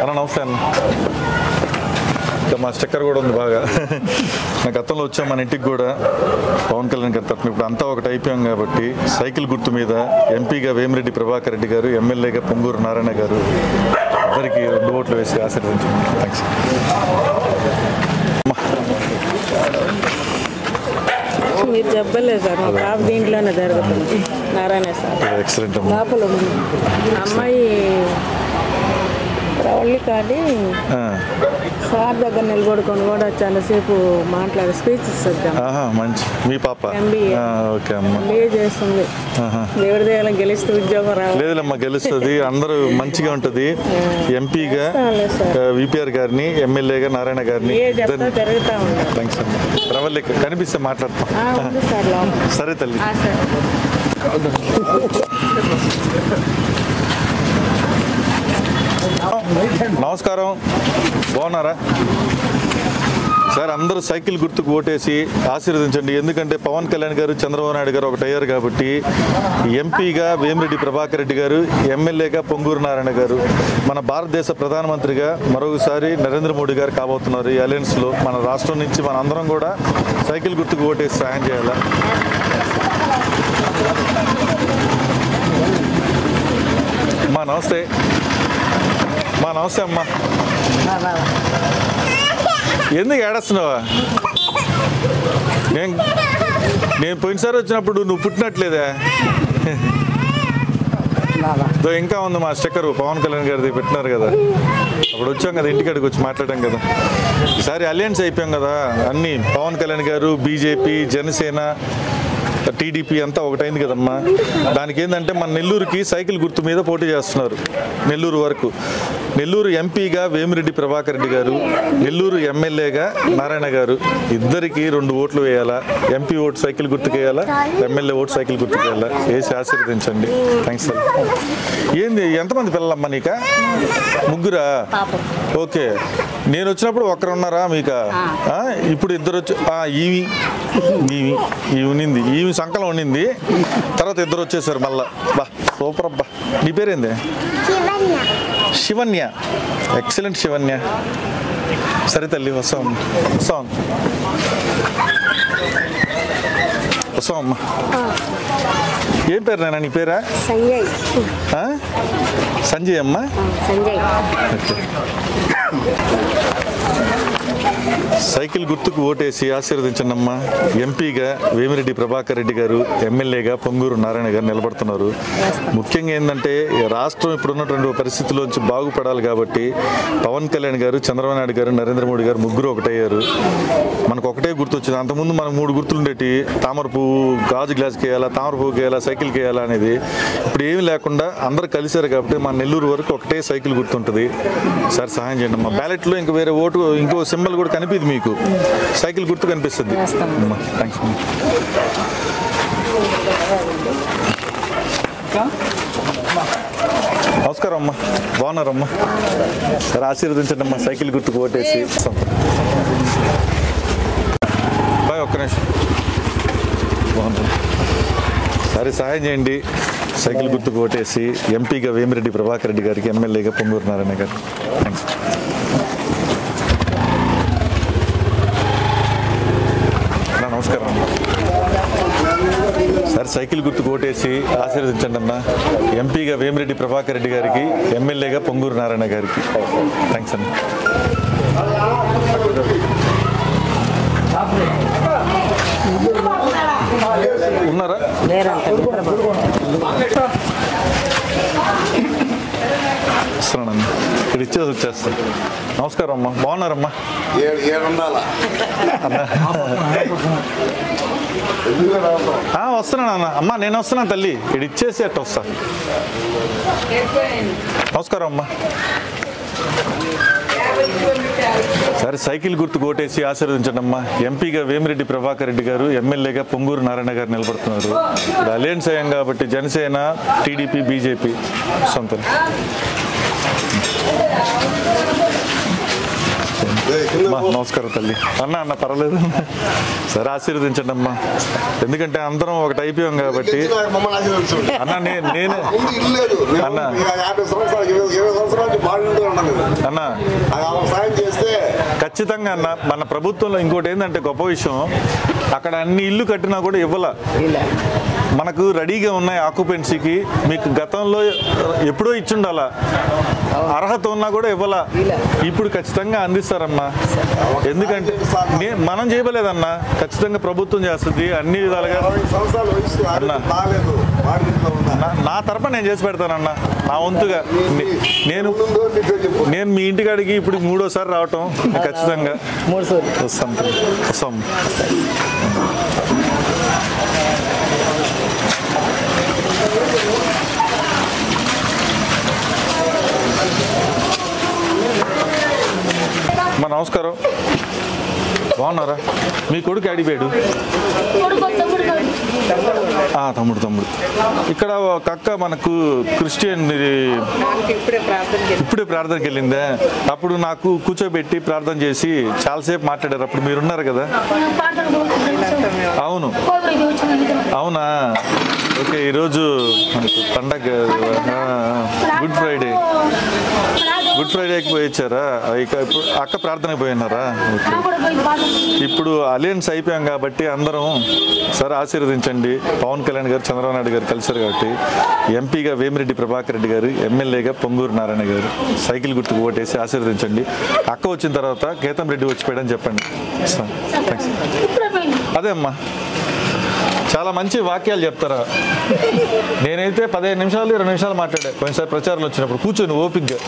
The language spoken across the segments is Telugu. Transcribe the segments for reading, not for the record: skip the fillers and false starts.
అన్న నమస్తే అన్న. ఇంకా మా స్టిక్కర్ కూడా ఉంది బాగా. నా గతంలో వచ్చాం మన ఇంటికి కూడా పవన్ కళ్యాణ్ గారి తరఫున. ఇప్పుడు అంతా ఒకటి అయిపోయాం కాబట్టి సైకిల్ గుర్తు మీద ఎంపీగా వేమిరెడ్డి ప్రభాకర్ రెడ్డి గారు, ఎమ్మెల్యేగా పొంగూరు నారాయణ గారు అందరికీ 2 ఓట్లు వేసి ఆశీర్వదించండి. థ్యాంక్స్. మీరు చెప్పలేదు సార్, మా పాప దీంట్లోనే జరుగుతుంది. Narayana sir excellent. లోపల అమ్మాయి ప్రవళి కానీ సార్ దగ్గర నిలబడుకొని కూడా చాలాసేపు మాట్లాడి స్పీచ్ ఇస్తుంది. మంచి. మీ పాప ఓకే అమ్మ ఎంబీఏ చేస్తుంది. దేవుడి దగ్గర గెలిస్తే ఉద్యోగం రావాలి. లేదులేమ్మా, గెలుస్తుంది. అందరూ మంచిగా ఉంటుంది. ఎంపీగా విపిఆర్ గారిని, ఎమ్మెల్యేగా నారాయణ గారిని జరుగుతూ ఉంటారు. థ్యాంక్స్ అమ్మ. ప్రవల్లి కనిపిస్తే మాట్లాడతాం. సరే తల్లి. నమస్కారం, బాగున్నారా సార్? అందరూ సైకిల్ గుర్తుకు ఓటేసి ఆశీర్వదించండి. ఎందుకంటే పవన్ కళ్యాణ్ గారు, చంద్రబాబు నాయుడు గారు ఒకటి అయ్యారు కాబట్టి ఎంపీగా వేమిరెడ్డి ప్రభాకర్ రెడ్డి గారు, ఎమ్మెల్యేగా పొంగూరు నారాయణ గారు, మన భారతదేశ ప్రధానమంత్రిగా మరొకసారి నరేంద్ర మోడీ గారు కాబోతున్నారు. ఈ అలయన్స్లో మన రాష్ట్రం నుంచి మన అందరం కూడా సైకిల్ గుర్తుకు ఓటేసి సాయం చేయాలా. అమ్మా నమస్తే. మా నమస్తే అమ్మా. ఎందుకు ఏడుస్తున్నావా? నేను పోయినసారి వచ్చినప్పుడు నువ్వు పుట్టినట్లేదా? ఇంకా ఉంది మా స్టిక్కర్, పవన్ కళ్యాణ్ గారిది పెట్టినారు కదా. అప్పుడు వచ్చాం కదా, ఇంటికాడికి వచ్చి మాట్లాడాం కదా. ఈసారి అలయన్స్ అయిపోయాం కదా, అన్నీ పవన్ కళ్యాణ్ గారు, బీజేపీ, జనసేన, టీడీపీ అంతా ఒకటైంది కదమ్మా. దానికి ఏంటంటే మన నెల్లూరుకి సైకిల్ గుర్తు మీద పోటీ చేస్తున్నారు. నెల్లూరు వరకు నెల్లూరు ఎంపీగా వేమిరెడ్డి ప్రభాకర్ రెడ్డి గారు, నెల్లూరు ఎమ్మెల్యేగా నారాయణ గారు, ఇద్దరికి 2 ఓట్లు వేయాలా. ఎంపీ ఓటు సైకిల్ గుర్తుకు వేయాలా, ఎమ్మెల్యే ఓటు సైకిల్ గుర్తుకు వేయాలా. వేసి ఆశీర్వదించండి. Thanks sir. ఏంది ఎంతమంది పిల్లలమ్మా నీక? 3? ఓకే. నేను వచ్చినప్పుడు 1 ఉన్నారా మీకా? ఇప్పుడు 2 వచ్చి ఈవి ఉన్నింది, ఈవి సంకలం ఉండింది. తర్వాత 2 వచ్చేసారు మళ్ళా. బా సూపర్ అబ్బా. నీ పేరేంది? శివన్య. ఎక్సలెంట్ శివన్య. సరే తల్లి, వస్తాం అమ్మా. ఏం పేరు నాయన నీ పేరా? సంజయ్ అమ్మా. సైకిల్ గుర్తుకు ఓటేసి ఆశీర్వదించండి అమ్మా. ఎంపీగా వేమిరెడ్డి ప్రభాకర్ రెడ్డి గారు, ఎమ్మెల్యేగా పొంగూరు నారాయణ గారు నిలబడుతున్నారు. ముఖ్యంగా ఏంటంటే రాష్ట్రం ఇప్పుడున్నటువంటి పరిస్థితుల్లోంచి బాగుపడాలి కాబట్టి పవన్ కళ్యాణ్ గారు, చంద్రబాబు నాయుడు గారు, నరేంద్ర మోడీ గారు 3 ఒకటయ్యారు. మనకు ఒకటే గుర్తు వచ్చింది. అంతకుముందు మనకు 3 గుర్తులు ఉండేటి. తామర పువ్వు, గాజు గ్లాస్కి వేయాలా, తామర పువ్వుకి వేయాలా, సైకిల్కి వేయాలా అనేది. ఇప్పుడు ఏమీ లేకుండా అందరూ కలిశారు కాబట్టి మన నెల్లూరు వరకు ఒకటే సైకిల్ గుర్తుంటుంది. సార్ సహాయం చేయండి అమ్మా. బ్యాలెట్లో ఇంక వేరే ఓటు, ఇంకో సింబల్ కూడా కనిపిది మీకు, సైకిల్ గుర్తు కనిపిస్తుంది. థ్యాంక్స్. నమస్కారం అమ్మా, బాగున్నారమ్మా? సరే ఆశీర్వదించండి అమ్మా. సైకిల్ గుర్తుకు ఓటేసి. బాయ్, ఒక్క నిమిషం. బాగుంది. సరే సహాయం చేయండి. సైకిల్ గుర్తుకు ఓటేసి ఎంపీగా వేమిరెడ్డి ప్రభాకర్ రెడ్డి గారికి, ఎమ్మెల్యేగా పొంగూరు నారాయణ గారు. థ్యాంక్స్. నమస్కారం అమ్మా. సార్ సైకిల్ గుర్తుకు ఓటేసి ఆశీర్వదించండి అన్న. ఎంపీగా వేమిరెడ్డి ప్రభాకర్ రెడ్డి గారికి, ఎమ్మెల్యేగా పొంగూరు నారాయణ గారికి. థ్యాంక్స్ అన్న. ఉన్నారా? ఇస్తున్నానమ్మా. ఇక్కడ ఇచ్చేసి వచ్చేస్తాను. నమస్కారం అమ్మా, బాగున్నారమ్మా? వస్తున్నాను అన్న. అమ్మా నేను వస్తున్నాను తల్లి, ఇక్కడ ఇచ్చేసి అట్ట వస్తా. నమస్కారం అమ్మా. సరే సైకిల్ గుర్తుకు ఓటేసి ఆశీర్వదించండి అమ్మా. ఎంపీగా వేమిరెడ్డి ప్రభాకర్ రెడ్డి గారు, ఎమ్మెల్యేగా పొంగూరు నారాయణ గారు నిలబడుతున్నారు. ఇప్పుడు అలయన్స్ అయ్యాం కాబట్టి జనసేన, టీడీపీ, బీజేపీ సొంతం. అమ్మా నమస్కారం తల్లి. అన్న పర్వాలేదు, సరే ఆశీర్వదించండి అమ్మా. ఎందుకంటే అందరం ఒకటి అయిపోయాం కాబట్టి. అన్న నేను అన్న ఖచ్చితంగా అన్న, మన ప్రభుత్వంలో ఇంకోటి ఏంటంటే గొప్ప విషయం, అక్కడ అన్ని ఇల్లు కట్టినా కూడా ఇవ్వాల. మనకు రెడీగా ఉన్నాయి ఆక్యుపెన్సీకి. మీకు గతంలో ఎప్పుడో ఇచ్చుండాలా, అర్హత ఉన్నా కూడా ఇవ్వాల. ఇప్పుడు ఖచ్చితంగా అందిస్తారమ్మా. ఎందుకంటే మనం చేయలేదన్నా, ఖచ్చితంగా ప్రభుత్వం చేస్తుంది అన్ని విధాలుగా. నా తరపున నేను చేసి పెడతానన్నా, నా వంతుగా. నేను మీ ఇంటికాడికి ఇప్పుడు 3వ సారి రావటం, ఖచ్చితంగా వస్తాం. మా నమస్కారం, బాగున్నారా? మీ కొడుకు అడిగాడు. తమ్ముడు ఇక్కడ ఒక అక్క మనకు క్రిస్టియన్ ఇప్పుడే ప్రార్థనకి వెళ్ళిందే. అప్పుడు నాకు కూర్చోబెట్టి ప్రార్థన చేసి చాలాసేపు మాట్లాడారు. అప్పుడు మీరున్నారు కదా? అవునా? ఓకే, ఈరోజు పండగ గుడ్ ఫ్రైడేకి పోయి వచ్చారా? ఇప్పుడు అక్క ప్రార్థనకి పోయినారా? ఇప్పుడు అలయన్స్ అయిపోయాం కాబట్టి అందరం సరే ఆశీర్వదించండి. పవన్ కళ్యాణ్ గారు, చంద్రబాబు నాయుడు గారు కలిసారు కాబట్టి, ఎంపీగా వేమిరెడ్డి ప్రభాకర్ రెడ్డి గారు, ఎమ్మెల్యేగా పొంగూరు నారాయణ గారు, సైకిల్ గుర్తుకు ఓటేసి ఆశీర్వదించండి. అక్క వచ్చిన తర్వాత కేతం రెడ్డి వచ్చిపోయాడని చెప్పండి. అదే అమ్మా, చాలా మంచి వాక్యాలు చెప్తారా. నేనైతే 15 నిమిషాలు 20 నిమిషాలు మాట్లాడా కొన్నిసారి ప్రచారంలో వచ్చినప్పుడు. కూర్చొని ఓపిక్గా.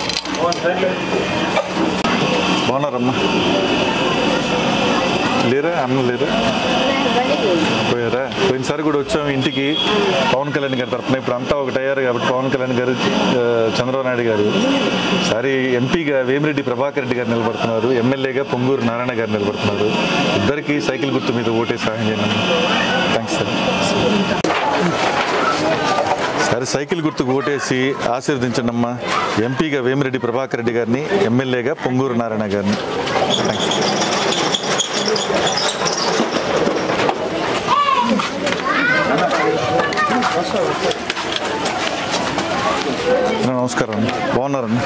బాగున్నారమ్మా? లేరా? అన్న లేరా? పోయారా? పోయినసారి కూడా వచ్చాము ఇంటికి పవన్ కళ్యాణ్ గారి తరఫున. ఇప్పుడు అంతా ఒకటి అయ్యారు కాబట్టి పవన్ కళ్యాణ్ గారు, చంద్రబాబు నాయుడు గారు. సారి ఎంపీగా వేమిరెడ్డి ప్రభాకర్ రెడ్డి గారు నిలబడుతున్నారు, ఎమ్మెల్యేగా పొంగూరు నారాయణ గారు నిలబడుతున్నారు. ఇద్దరికి సైకిల్ గుర్తు మీద ఓటే సహాయం చేయండి. Thanks sir. సరే, సైకిల్ గుర్తుకు ఓటేసి ఆశీర్వదించండి అమ్మా. ఎంపీగా వేమిరెడ్డి ప్రభాకర్ రెడ్డి గారిని, ఎమ్మెల్యేగా పొంగూరు నారాయణ గారిని. థ్యాంక్స్. నమస్కారం, బాగున్నారండి?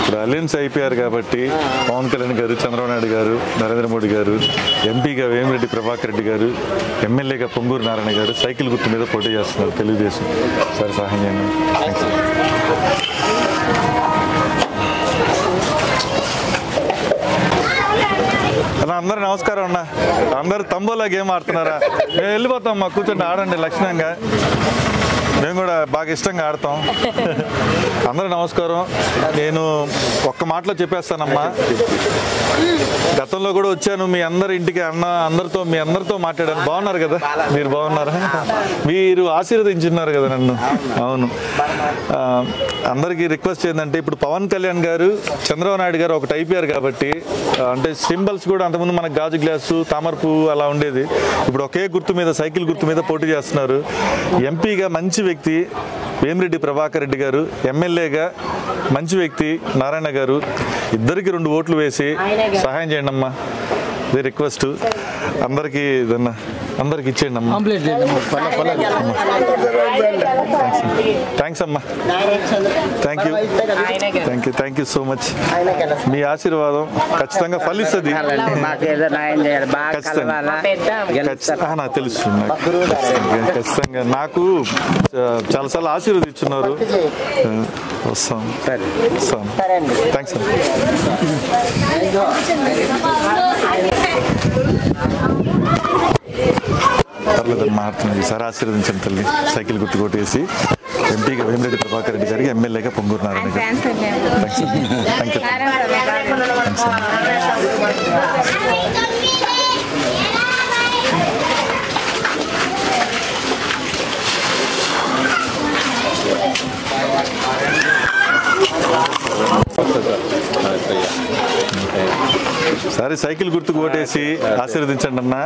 ఇప్పుడు అలయన్స్ అయిపోయారు కాబట్టి పవన్ కళ్యాణ్ గారు, చంద్రబాబు నాయుడు గారు, నరేంద్ర మోడీ గారు, ఎంపీగా వేమిరెడ్డి ప్రభాకర్ రెడ్డి గారు, ఎమ్మెల్యేగా పొంగూరు నారాయణ గారు సైకిల్ గుర్తు మీద పోటీ చేస్తున్నారు తెలుగుదేశం. సరే సహాయం చేయండి. థ్యాంక్స్. అన్న అందరు నమస్కారం అన్న. అందరు తంబోలా గేమ్ ఆడుతున్నారా? మేము వెళ్ళిపోతాం, మా కూర్చొని ఆడండి లక్షణంగా. మేము కూడా బాగా ఇష్టంగా ఆడతాం. అందరూ నమస్కారం. నేను ఒక్క మాటలో చెప్పేస్తానమ్మా. గతంలో కూడా వచ్చాను మీ అందరి ఇంటికి, మీ అందరితో మాట్లాడాను. బాగున్నారు కదా? మీరు బాగున్నారా? మీరు ఆశీర్వదించున్నారు కదా నన్ను. అవును. అందరికీ రిక్వెస్ట్ ఏంటంటే, ఇప్పుడు పవన్ కళ్యాణ్ గారు, చంద్రబాబు నాయుడు గారు ఒకటి అయిపోయారు కాబట్టి, అంటే సింబల్స్ కూడా అంతకుముందు మనకు గాజు గ్లాసు, తామర పువ్వు అలా ఉండేది. ఇప్పుడు ఒకే గుర్తు మీద, సైకిల్ గుర్తు మీద పోటీ చేస్తున్నారు. ఎంపీగా మంచి వ్యక్తి వేమిరెడ్డి ప్రభాకర్ రెడ్డి గారు, ఎమ్మెల్యేగా మంచి వ్యక్తి నారాయణ గారు. ఇద్దరికి 2 ఓట్లు వేసి సహాయం చేయండి అమ్మా. ఇది రిక్వెస్ట్. అందరికీ అందరికి ఇచ్చేయండి అమ్మా. థ్యాంక్స్ అమ్మా. Thank you so much. మీ ఆశీర్వాదం ఖచ్చితంగా ఫలిస్తుంది. నాకు తెలుస్తుంది. ఖచ్చితంగా నాకు చాలాసార్లు ఆశీర్వదించున్నారు. వస్తాం. థ్యాంక్స్ అమ్మా. పర్లేదని మాట్లాడుతున్నాను. ఈసారి ఆశీర్వదించండి తల్లి. సైకిల్ గుర్తు కొట్టేసి ఎంపీగా వేమిరెడ్డి ప్రభాకర్ రెడ్డి గారికి, ఎమ్మెల్యేగా పొంగూరు నారాయణ గారు. Thank you. సరే సైకిల్ గుర్తుకు ఓటేసి ఆశీర్వదించండి అన్న.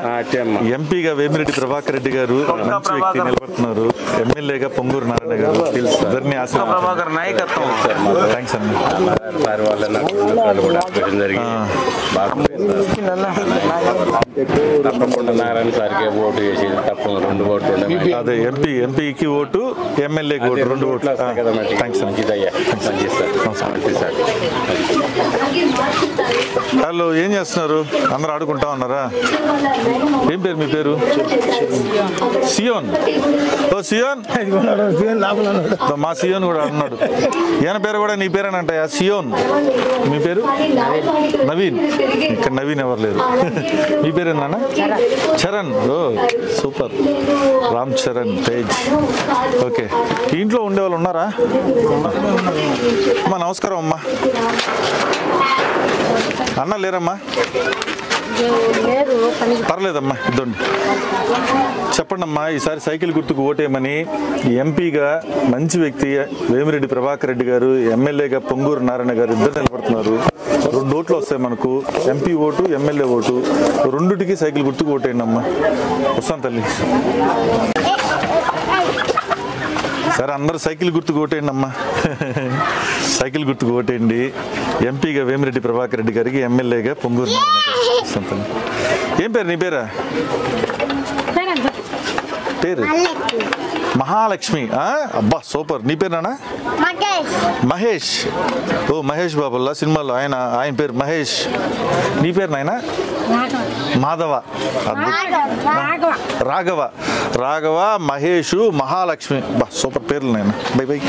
ఎంపీగా వేమిరెడ్డి ప్రభాకర్ రెడ్డి గారు మంచి వ్యక్తి నిలబడుతున్నారు. ఎమ్మెల్యేగా పొంగూరు నారాయణ గారు ఇద్దరిని నాయకత్వం. థ్యాంక్స్ అన్న. తప్పకుండా నారాయణ సార్కి ఓటు వేసి తప్పకుండా 2 ఓట్లు. అదే ఎంపీకి ఓటు, ఎమ్మెల్యేకి ఓటు, 2 ఓట్లు. థ్యాంక్స్ అన్న. వాళ్ళు ఏం చేస్తున్నారు? అందరూ ఆడుకుంటా ఉన్నారా? ఏం పేరు మీ పేరు? సియోన్. ఓ సియోన్, మా సియోన్ కూడా అన్నాడు. ఈయన పేరు కూడా నీ పేరేనంటాయా? సియోన్. మీ పేరు? నవీన్. ఇక్కడ నవీన్ ఎవరు లేరు. మీ పేరు ఏందన్నా? చరణ్. ఓ సూపర్. రామ్ చరణ్ తేజ్. ఓకే, ఇంట్లో ఉండేవాళ్ళు ఉన్నారా? అమ్మా నమస్కారం అమ్మా. అన్న లేరమ్మా? పర్లేదమ్మా, ఇద్దండి. చెప్పండి అమ్మా, ఈసారి సైకిల్ గుర్తుకు ఓటేయమని ఎంపీగా మంచి వ్యక్తి వేమిరెడ్డి ప్రభాకర్ రెడ్డి గారు, ఎమ్మెల్యేగా పొంగూరు నారాయణ గారు ఇద్దరు నిలబడుతున్నారు. 2 ఓట్లు వస్తాయి మనకు, ఎంపీ ఓటు, ఎమ్మెల్యే ఓటు. 2టికి సైకిల్ గుర్తుకు ఓటేయండి అమ్మా. వస్తాను తల్లి. సరే అందరూ సైకిల్ గుర్తుకు ఓటేయండి అమ్మా. సైకిల్ గుర్తుకు ఓటేయండి. ఎంపీగా వేమిరెడ్డి ప్రభాకర్ రెడ్డి గారికి, ఎమ్మెల్యేగా పొంగూరు నారాయణ గారు. ఏం పేరు నీ పేరా? పేరు మహాలక్ష్మి. అబ్బా సూపర్. నీ పేరు నాన్న? మహేష్. ఓ మహేష్ బాబుల్లా సినిమాలో ఆయన పేరు మహేష్. నీ పేరు నాయన? మాధవ. రాఘవ. రాఘవ, మహేష్, మహాలక్ష్మి. బా సూపర్ పేర్లు నాయన. Bye bye.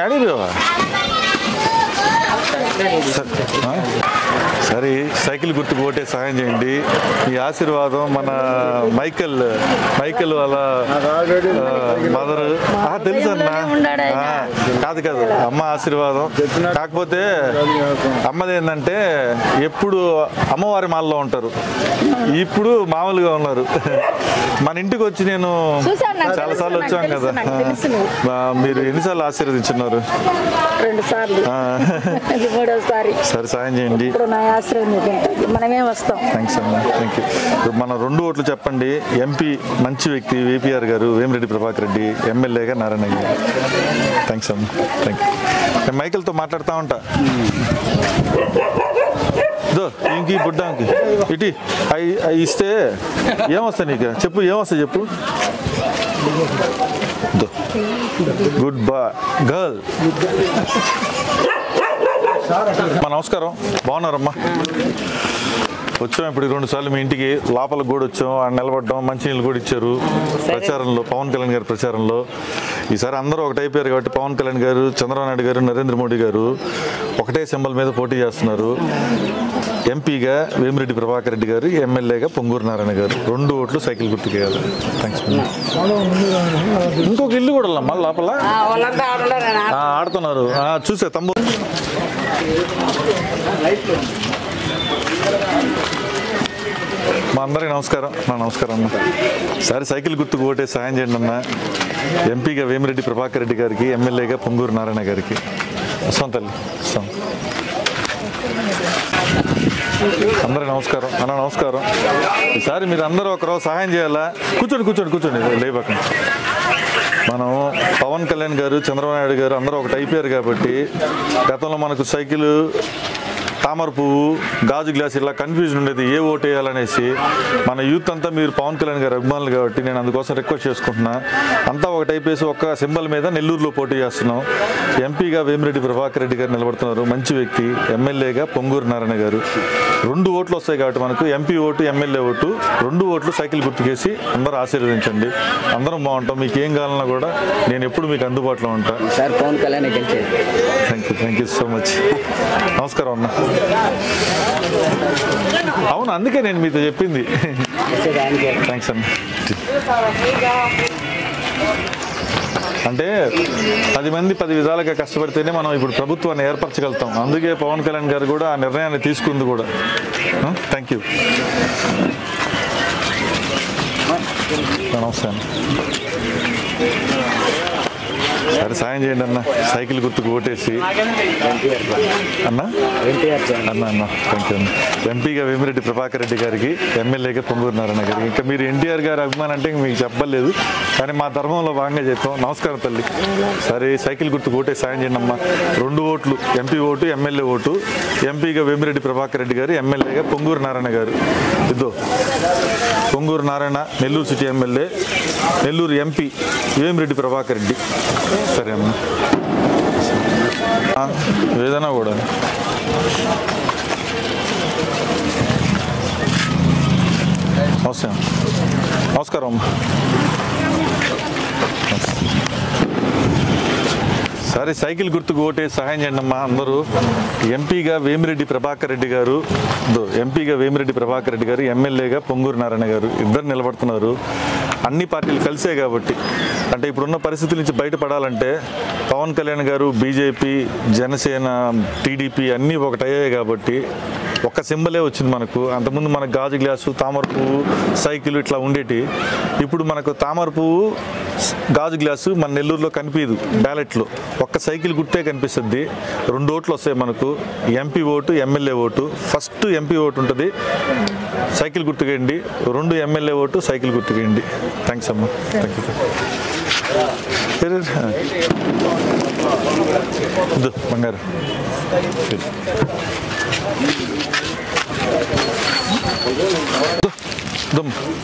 ఆడిపోవా? సరే సైకిల్ గుర్తుకు ఓటే సహాయం చేయండి. ఈ ఆశీర్వాదం మన మైకల్ వాళ్ళ మదర్ తెలుసు అన్న. కాదు అమ్మ ఆశీర్వాదం. కాకపోతే అమ్మది ఏంటంటే ఎప్పుడు అమ్మవారి మాల్లో ఉంటారు, ఇప్పుడు మామూలుగా ఉన్నారు. మన ఇంటికి వచ్చి నేను చాలాసార్లు వచ్చాను కదా. మీరు ఎన్నిసార్లు ఆశీర్వదించున్నారు? 2 సార్లు. సరే సాయం చేయండి. మనమే వస్తాం. థ్యాంక్స్ అమ్మా. Thank you. మన 2 ఓట్లు చెప్పండి. ఎంపీ మంచి వ్యక్తి వేపీఆర్ గారు, వేమిరెడ్డి ప్రభాకర్ రెడ్డి, ఎమ్మెల్యేగా నారాయణ గారు. థ్యాంక్స్ అమ్మా. Thank you. నేను మైకిల్తో మాట్లాడుతూ ఉంటా. ఇంకి బుడ్డానికి ఇటీ ఇస్తే ఏమొస్తాయి నీకు? చెప్పు ఏమొస్తాయి చెప్పు. Good boy girl. మా నమస్కారం. బాగున్నారమ్మా? వచ్చాం ఇప్పుడు 2 సార్లు మీ ఇంటికి. లోపలికి కూడా వచ్చాం, నిలబడ్డాం, మంచినీళ్ళు కూడా ఇచ్చారు. ప్రచారంలో పవన్ కళ్యాణ్ గారి ప్రచారంలో ఈసారి అందరూ ఒకటి అయిపోయారు కాబట్టి పవన్ కళ్యాణ్ గారు, చంద్రబాబు నాయుడు గారు, నరేంద్ర మోడీ గారు ఒకటే సింబల్ మీద పోటీ చేస్తున్నారు. ఎంపీగా వేమిరెడ్డి ప్రభాకర్ రెడ్డి గారు, ఎమ్మెల్యేగా పొంగూరు నారాయణ గారు. 2 ఓట్లు సైకిల్ గుర్తుకేయాలి. థ్యాంక్స్. ఇంకొక ఇల్లు కూడా మళ్ళీ లోపల ఆడుతున్నారు. చూసే తమ్ము. మా అందరికీ నమస్కారం. నమస్కారం అన్న. సరే సైకిల్ గుర్తుకు ఓటే సహాయం చేయండి అన్న. ఎంపీగా వేమిరెడ్డి ప్రభాకర్ రెడ్డి గారికి, ఎమ్మెల్యేగా పొంగూరు నారాయణ గారికి. వస్తాం తల్లి, వస్తాం. అందరికీ నమస్కారం అన్న. నమస్కారం. ఈసారి మీరు అందరూ ఒకరోజు సహాయం చేయాలా? కూర్చోండి లేపకండి. మనం పవన్ కళ్యాణ్ గారు, చంద్రబాబు నాయుడు గారు అందరూ ఒకటి అయిపోయారు కాబట్టి గతంలో మనకు సైకిల్, తామర పువ్వు, గాజు గ్లాస్ ఇలా కన్ఫ్యూజన్ ఉండేది ఏ ఓటు వేయాలనేసి. మన యూత్ అంతా మీరు పవన్ కళ్యాణ్ గారు అభిమానులు కాబట్టి నేను అందుకోసం రిక్వెస్ట్ చేసుకుంటున్నా. అంతా ఒకటి అయిపోయేసి ఒక్క సింబల్ మీద నెల్లూరులో పోటీ చేస్తున్నాం. ఎంపీగా వేమిరెడ్డి ప్రభాకర్ రెడ్డి గారు నిలబడుతున్నారు, మంచి వ్యక్తి. ఎమ్మెల్యేగా పొంగూరు నారాయణ గారు. 2 ఓట్లు వస్తాయి కాబట్టి మనకు ఎంపీ ఓటు, ఎమ్మెల్యే ఓటు. 2 ఓట్లు సైకిల్ గుర్తుకేసి అందరూ ఆశీర్వదించండి. అందరం బాగుంటాం. మీకు ఏం కావాలన్నా కూడా నేను ఎప్పుడు మీకు అందుబాటులో ఉంటాను. Thank you so much. నమస్కారం అన్న. అవును, అందుకే నేను మీతో చెప్పింది. థ్యాంక్స్ అన్న. అంటే 10 మంది 10 విధాలుగా కష్టపడితేనే మనం ఇప్పుడు ప్రభుత్వాన్ని ఏర్పరచగలుగుతాం. అందుకే పవన్ కళ్యాణ్ గారు కూడా ఆ నిర్ణయాన్ని తీసుకుంది కూడా. Thank you. నమస్తే. సరే సాయం చేయండి అన్న, సైకిల్ గుర్తుకు ఓటేసి అన్న అన్న థ్యాంక్ యూ అన్న. ఎంపీగా వేమిరెడ్డి ప్రభాకర్ రెడ్డి గారికి, ఎమ్మెల్యేగా పొంగూరు నారాయణ గారికి. ఇంకా మీరు ఎన్టీఆర్ గారి అభిమానం అంటే మీకు చెప్పలేదు, కానీ మా ధర్మంలో భాగంగా చెప్పాం. నమస్కారం తల్లి. సరే సైకిల్ గుర్తుకు ఓటేసి సాయం చేయండి అమ్మా. 2 ఓట్లు, ఎంపీ ఓటు, ఎమ్మెల్యే ఓటు. ఎంపీగా వేమిరెడ్డి ప్రభాకర్ రెడ్డి గారు, ఎమ్మెల్యేగా పొంగూరు నారాయణ గారు. ఇద్దో Ponguru Narayana Nellore city MLA, Nellore MP Vemireddy Prabhakar Reddy. సరే అమ్మా, ఏదైనా కూడా నమస్కారం అమ్మా. సరే సైకిల్ గుర్తుకు ఓటేసి సహాయం చేయండి అమ్మా అందరూ. ఎంపీగా వేమిరెడ్డి ప్రభాకర్ రెడ్డి గారు, ఎంపీగా వేమిరెడ్డి ప్రభాకర్ రెడ్డి గారు, ఎమ్మెల్యేగా పొంగూరు నారాయణ గారు ఇద్దరు నిలబడుతున్నారు. అన్ని పార్టీలు కలిసే కాబట్టి, అంటే ఇప్పుడున్న పరిస్థితుల నుంచి బయటపడాలంటే పవన్ కళ్యాణ్ గారు, బీజేపీ, జనసేన, టీడీపీ అన్నీ ఒకటయ్యాయి కాబట్టి ఒక్క సింబలే వచ్చింది మనకు. అంతకుముందు మనకు గాజు గ్లాసు, తామర పువ్వు, సైకిల్ ఇట్లా ఉండేటి. ఇప్పుడు మనకు తామర పువ్వు, గాజు గ్లాసు మన నెల్లూరులో కనిపించదు. బ్యాలెట్లో ఒక్క సైకిల్ గుర్తే కనిపిస్తుంది. 2 ఓట్లు వస్తాయి మనకు, MP vote, MLA vote. First MP vote ఉంటుంది, సైకిల్ గుర్తుకేయండి. 2 ఎమ్మెల్యే ఓటు, సైకిల్ గుర్తుకేయండి. థ్యాంక్స్ అమ్మా. Thank you. బంగారు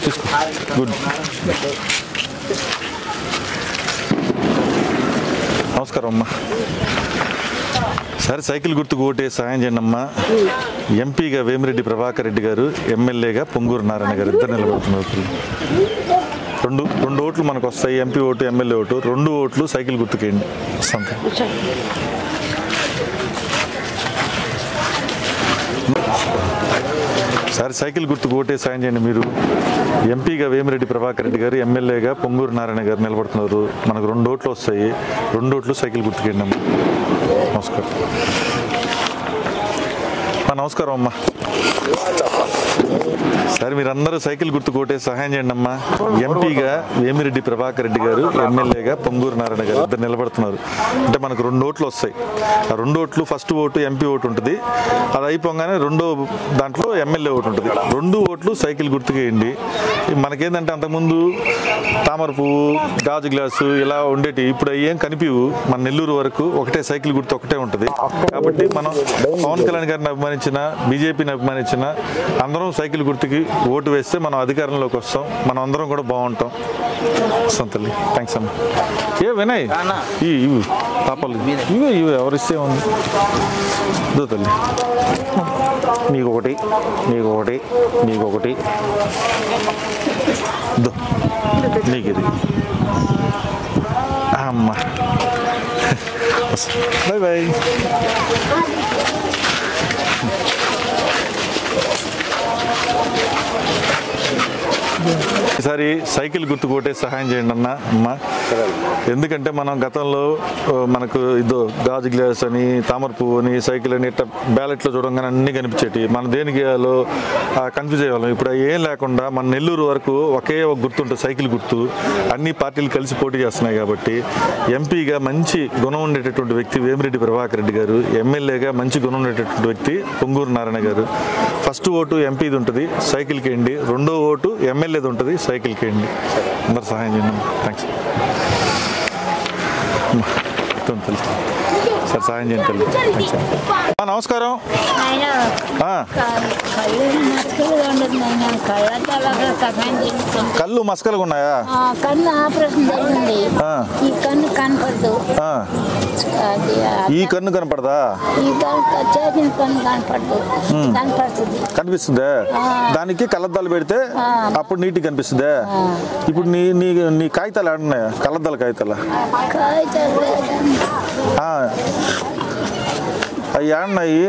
తీసుకో. గుడ్. నమస్కారం అమ్మా. సరే సైకిల్ గుర్తుకు ఓటేసి సాయం చేయండి అమ్మా. ఎంపీగా వేమిరెడ్డి ప్రభాకర్ రెడ్డి గారు, ఎమ్మెల్యేగా పొంగూరు నారాయణ గారు ఇద్దరు నిలబడుతున్నారు. 2 ఓట్లు మనకు వస్తాయి, ఎంపీ ఓటు, ఎమ్మెల్యే ఓటు. 2 ఓట్లు సైకిల్ గుర్తుకేయండి. సరే సైకిల్ గుర్తుకు ఓటే సాయం చేయండి మీరు. ఎంపీగా వేమిరెడ్డి ప్రభాకర్ రెడ్డి గారు, ఎమ్మెల్యేగా పొంగూరు నారాయణ గారు నిలబడుతున్నారు. మనకు 2 ఓట్లు వస్తాయి, 2 ఓట్లు సైకిల్ గుర్తుకేయండి అమ్మా. నమస్కారం. నమస్కారం అమ్మా. సరే మీరందరూ సైకిల్ గుర్తుకు ఓటే సహాయం చేయండి అమ్మా. ఎంపీగా వేమిరెడ్డి ప్రభాకర్ రెడ్డి గారు, ఎమ్మెల్యేగా పొంగూరు నారాయణ గారు ఇద్దరు నిలబడుతున్నారు. అంటే మనకు 2 ఓట్లు వస్తాయి. ఆ 2 ఓట్లు ఫస్ట్ ఓటు ఎంపీ ఓటు ఉంటుంది, అది అయిపోగానే 2వ దాంట్లో ఎమ్మెల్యే ఓటు ఉంటుంది. 2 ఓట్లు సైకిల్ గుర్తుకేయండి. మనకేంటంటే అంతకుముందు తామర పువ్వు, గాజు గ్లాసు ఇలా ఉండేటి, ఇప్పుడు ఏం కనిపివు. మన నెల్లూరు వరకు ఒకటే సైకిల్ గుర్తు ఒకటే ఉంటుంది. కాబట్టి మనం పవన్ కళ్యాణ్ గారిని అభిమానించిన, బీజేపీని అభిమానించిన అందరం సైకిల్ గుర్తుకి ఓటు వేస్తే మనం అధికారంలోకి వస్తాం. మనం అందరం కూడా బాగుంటాం. తల్లి థ్యాంక్స్ అమ్మ. ఏ వినయ్ ఇవి పాపలు ఇవి ఎవరిస్తే ఉంది తల్లి. నీకొకటి, నీకొకటి, నీకొకటి, నీకు ఇది అమ్మ. Bye bye. ఈసారి సైకిల్ గుర్తు కొట్టే సహాయం చేయండి అన్న అమ్మ. ఎందుకంటే మనం గతంలో మనకు ఇదో గాజు గ్లాస్ అని, తామర పువ్వు అని, సైకిల్ అని ఇట్లా బ్యాలెట్లో చూడంగానే అన్నీ కనిపించేటి. మన దేనికి కన్ఫ్యూజ్ అయ్యేవాళ్ళం. ఇప్పుడు ఏం లేకుండా మన నెల్లూరు వరకు ఒకే ఒక గుర్తు ఉంటుంది, సైకిల్ గుర్తు. అన్ని పార్టీలు కలిసి పోటీ చేస్తున్నాయి కాబట్టి ఎంపీగా మంచి గుణం ఉండేటటువంటి వ్యక్తి వేమిరెడ్డి ప్రభాకర్ రెడ్డి గారు, ఎమ్మెల్యేగా మంచి గుణం ఉండేటటువంటి వ్యక్తి పొంగూరు నారాయణ గారు. ఫస్ట్ ఓటు ఎంపీది ఉంటుంది, సైకిల్కి వేయండి. 2వ ఓటు ఎమ్మెల్యేది ఉంటుంది, సైకిల్కి వేయండి. అందరు సహాయం చేయండి. థ్యాంక్స్. సార్ సహాయం చేయండి తల్లి. నమస్కారం. కళ్ళు మసకలుగా ఉన్నాయా? కన్ను ఆపరేషన్ జరిగింది. ఈ కన్ను కనపడదు. ఈ కన్ను కనపడదా? ఈ చేసిన కన్ను కనపడదు. కనపడుతుంది. కనిపిస్తుందా? దానికి కళ్ళద్దాలు పెడితే అప్పుడు నీట్గా కనిపిస్తుందా? ఇప్పుడు నీ నీ నీ కాగితాలు ఆడున్నాయా? కళ్ళద్దాల కాగితాలు అవి ఆడినాయి.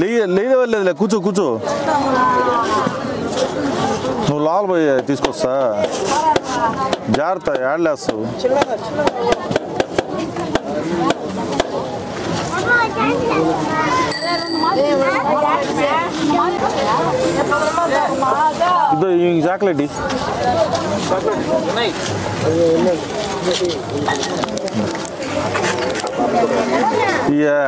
లేదలేదులే, కూర్చో కూర్చో. నువ్వు లోపల పోయి తీసుకొస్తా. జాగ్రత్త, ఆడలేస్తావు. ఇదో ఈ చాక్లెట్ ఇయా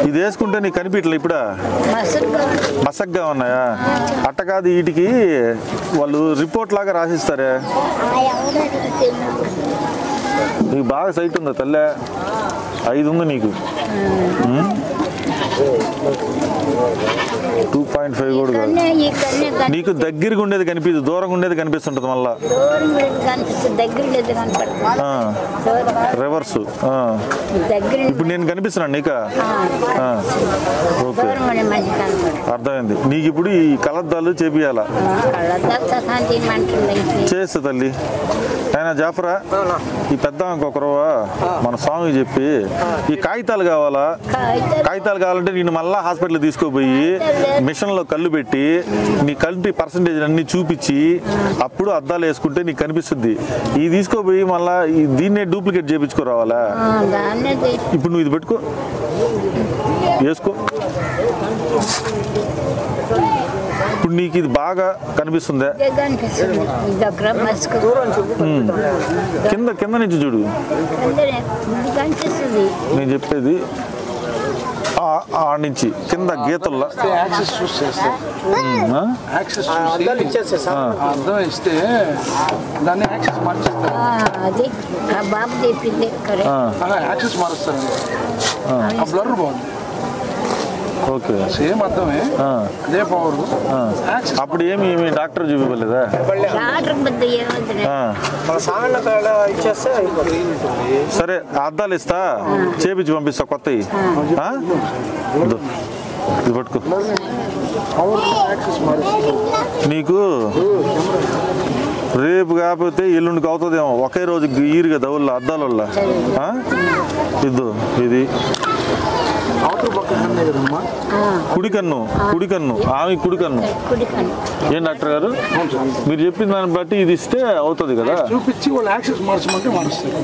ఇది వేసుకుంటే నీకు కనిపించలే ఇప్పుడా మసగ్గా ఉన్నాయా? అట్ట కాదు, వీటికి వాళ్ళు రిపోర్ట్ లాగా రాసిస్తారే. నీకు బాగా సైట్ ఉందా తల్లే? 5 ఉంది నీకు. 2.5 కూడా నీకు దగ్గరగా ఉండేది కనిపిదు, దూరంగా ఉండేది కనిపిస్తుంటది. మళ్ళా రివర్స్. ఇప్పుడు నేను కనిపిస్తున్నాను నీకా? ఓకే, అర్థమైంది. నీకు ఇప్పుడు ఈ కలద్దాలు చేపియాలా? చేస్తా తల్లి. అయినా జాఫరా, ఈ పెద్ద ఇంకొకరువా మన స్వామి చెప్పి ఈ కాగితాలు కావాలా? కాగితాలు కావాలంటే నేను మళ్ళా హాస్పిటల్ తీసుకోపోయి మిషన్లో కళ్ళు పెట్టి నీ కంటి పర్సంటేజ్ అన్ని చూపించి అప్పుడు అద్దాలు వేసుకుంటే నీకు కనిపిస్తుంది. ఇది తీసుకోపోయి మళ్ళా దీన్నే డూప్లికేట్ చేయించుకోరావాలా? ఇప్పుడు నువ్వు ఇది పెట్టుకో, వేసుకో. ఇప్పుడు నీకు ఇది బాగా కనిపిస్తుందా? కింద కింద నుంచి చూడు. నేను చెప్పేది నుంచి కింద గీతల్లో అర్థం ఇస్తే దాన్ని యాక్సెస్ మార్చేస్తారు. యాక్సెస్ మారుస్తారు. బ్లర్ బాగుంది. ఓకే, సేమ్ అర్థమే, అదే పవర్. అప్పుడు ఏమి డాక్టర్ చూపివ్వలేదా? సరే, అద్దాలు ఇస్తా, చేపించి పంపిస్తా కొత్తవి. ఇది పట్టుకో. నీకు రేపు కాకపోతే ఎల్లుండికి అవుతుందేమో, ఒకే రోజు ఈరుగా దవుల్లో అద్దాల వల్ల. ఇది కుడికన్ను, కుడికన్ను, ఆమె కుడికన్ను. ఏం డాక్టర్ గారు, మీరు చెప్పిన దాన్ని బట్టి ఇది ఇస్తే అవుతుంది కదా? చూపించి వాళ్ళు యాక్సెస్ మార్చమంటే మారుస్తారు.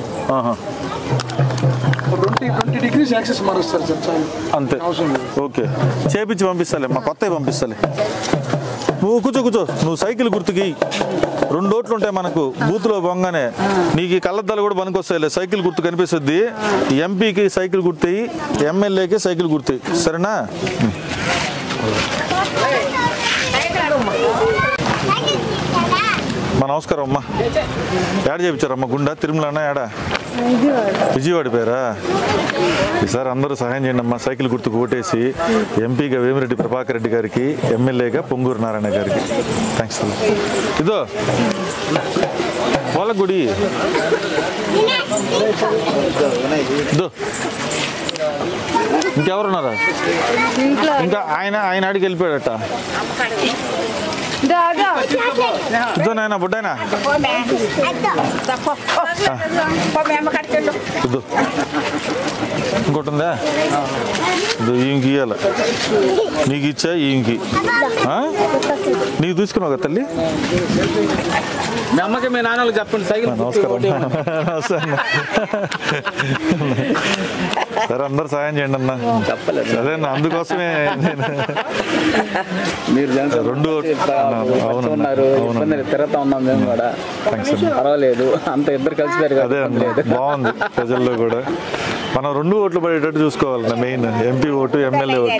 20 degrees యాక్సెస్ మారుస్తారు సార్, అంతే. ఓకే, చేపించి పంపిస్తాలే, మా కొత్తవి పంపిస్తాలే. నువ్వు కూర్చో, నువ్వు సైకిల్ గుర్తుకి 2 ఓట్లు ఉంటాయి మనకు బూత్లో బొంగానే. నీకు ఈ కళ్ళద్దాలు కూడా పనికొస్తాయి. సైకిల్ గుర్తు కనిపిస్తుంది. ఎంపీకి సైకిల్ గుర్తాయి, ఎమ్మెల్యేకి సైకిల్ గుర్తాయి. సరేనా? మా నమస్కారం అమ్మా. ఏడ చేయించారమ్మా గుండా? తిరుమలనా ఏడా? విజయవాడ పేరా? ఈసారి అందరూ సహాయం చేయండి అమ్మా. సైకిల్ గుర్తుకు ఓటేసి ఎంపీగా వేమిరెడ్డి ప్రభాకర్ రెడ్డి గారికి, ఎమ్మెల్యేగా పొంగూరు నారాయణ గారికి. థ్యాంక్స్. ఇదో వాళ్ళ గుడి ఇదో. ఇంకెవరున్నారా? ఇంకా ఆయన ఆడికి వెళ్ళిపోయాడట. ఇదో నాయన బుడ్డాయనా, ఇంకోటి ఉందా? ఇదో ఈయనకి ఇవ్వాలి. నీకు ఇచ్చా ఈయనకి. నీకు తీసుకున్నావు కదా తల్లి? మీ అమ్మకి మీ నాన్నలకు చెప్పండి సైకిల్. నమస్కారం. సరే, అందరు సాయం చేయండి అన్న. అదే అన్న, అందుకోసమే మీరు 2 తిరుగుతా ఉన్నాం మేము కూడా. పర్వాలేదు, అంత ఇద్దరు కలిసిపోయారు కదా. అదే బాగుంది. ప్రజల్లో కూడా మనం 2 ఓట్లు పడేటట్టు చూసుకోవాలి. Main MP vote, MLA vote.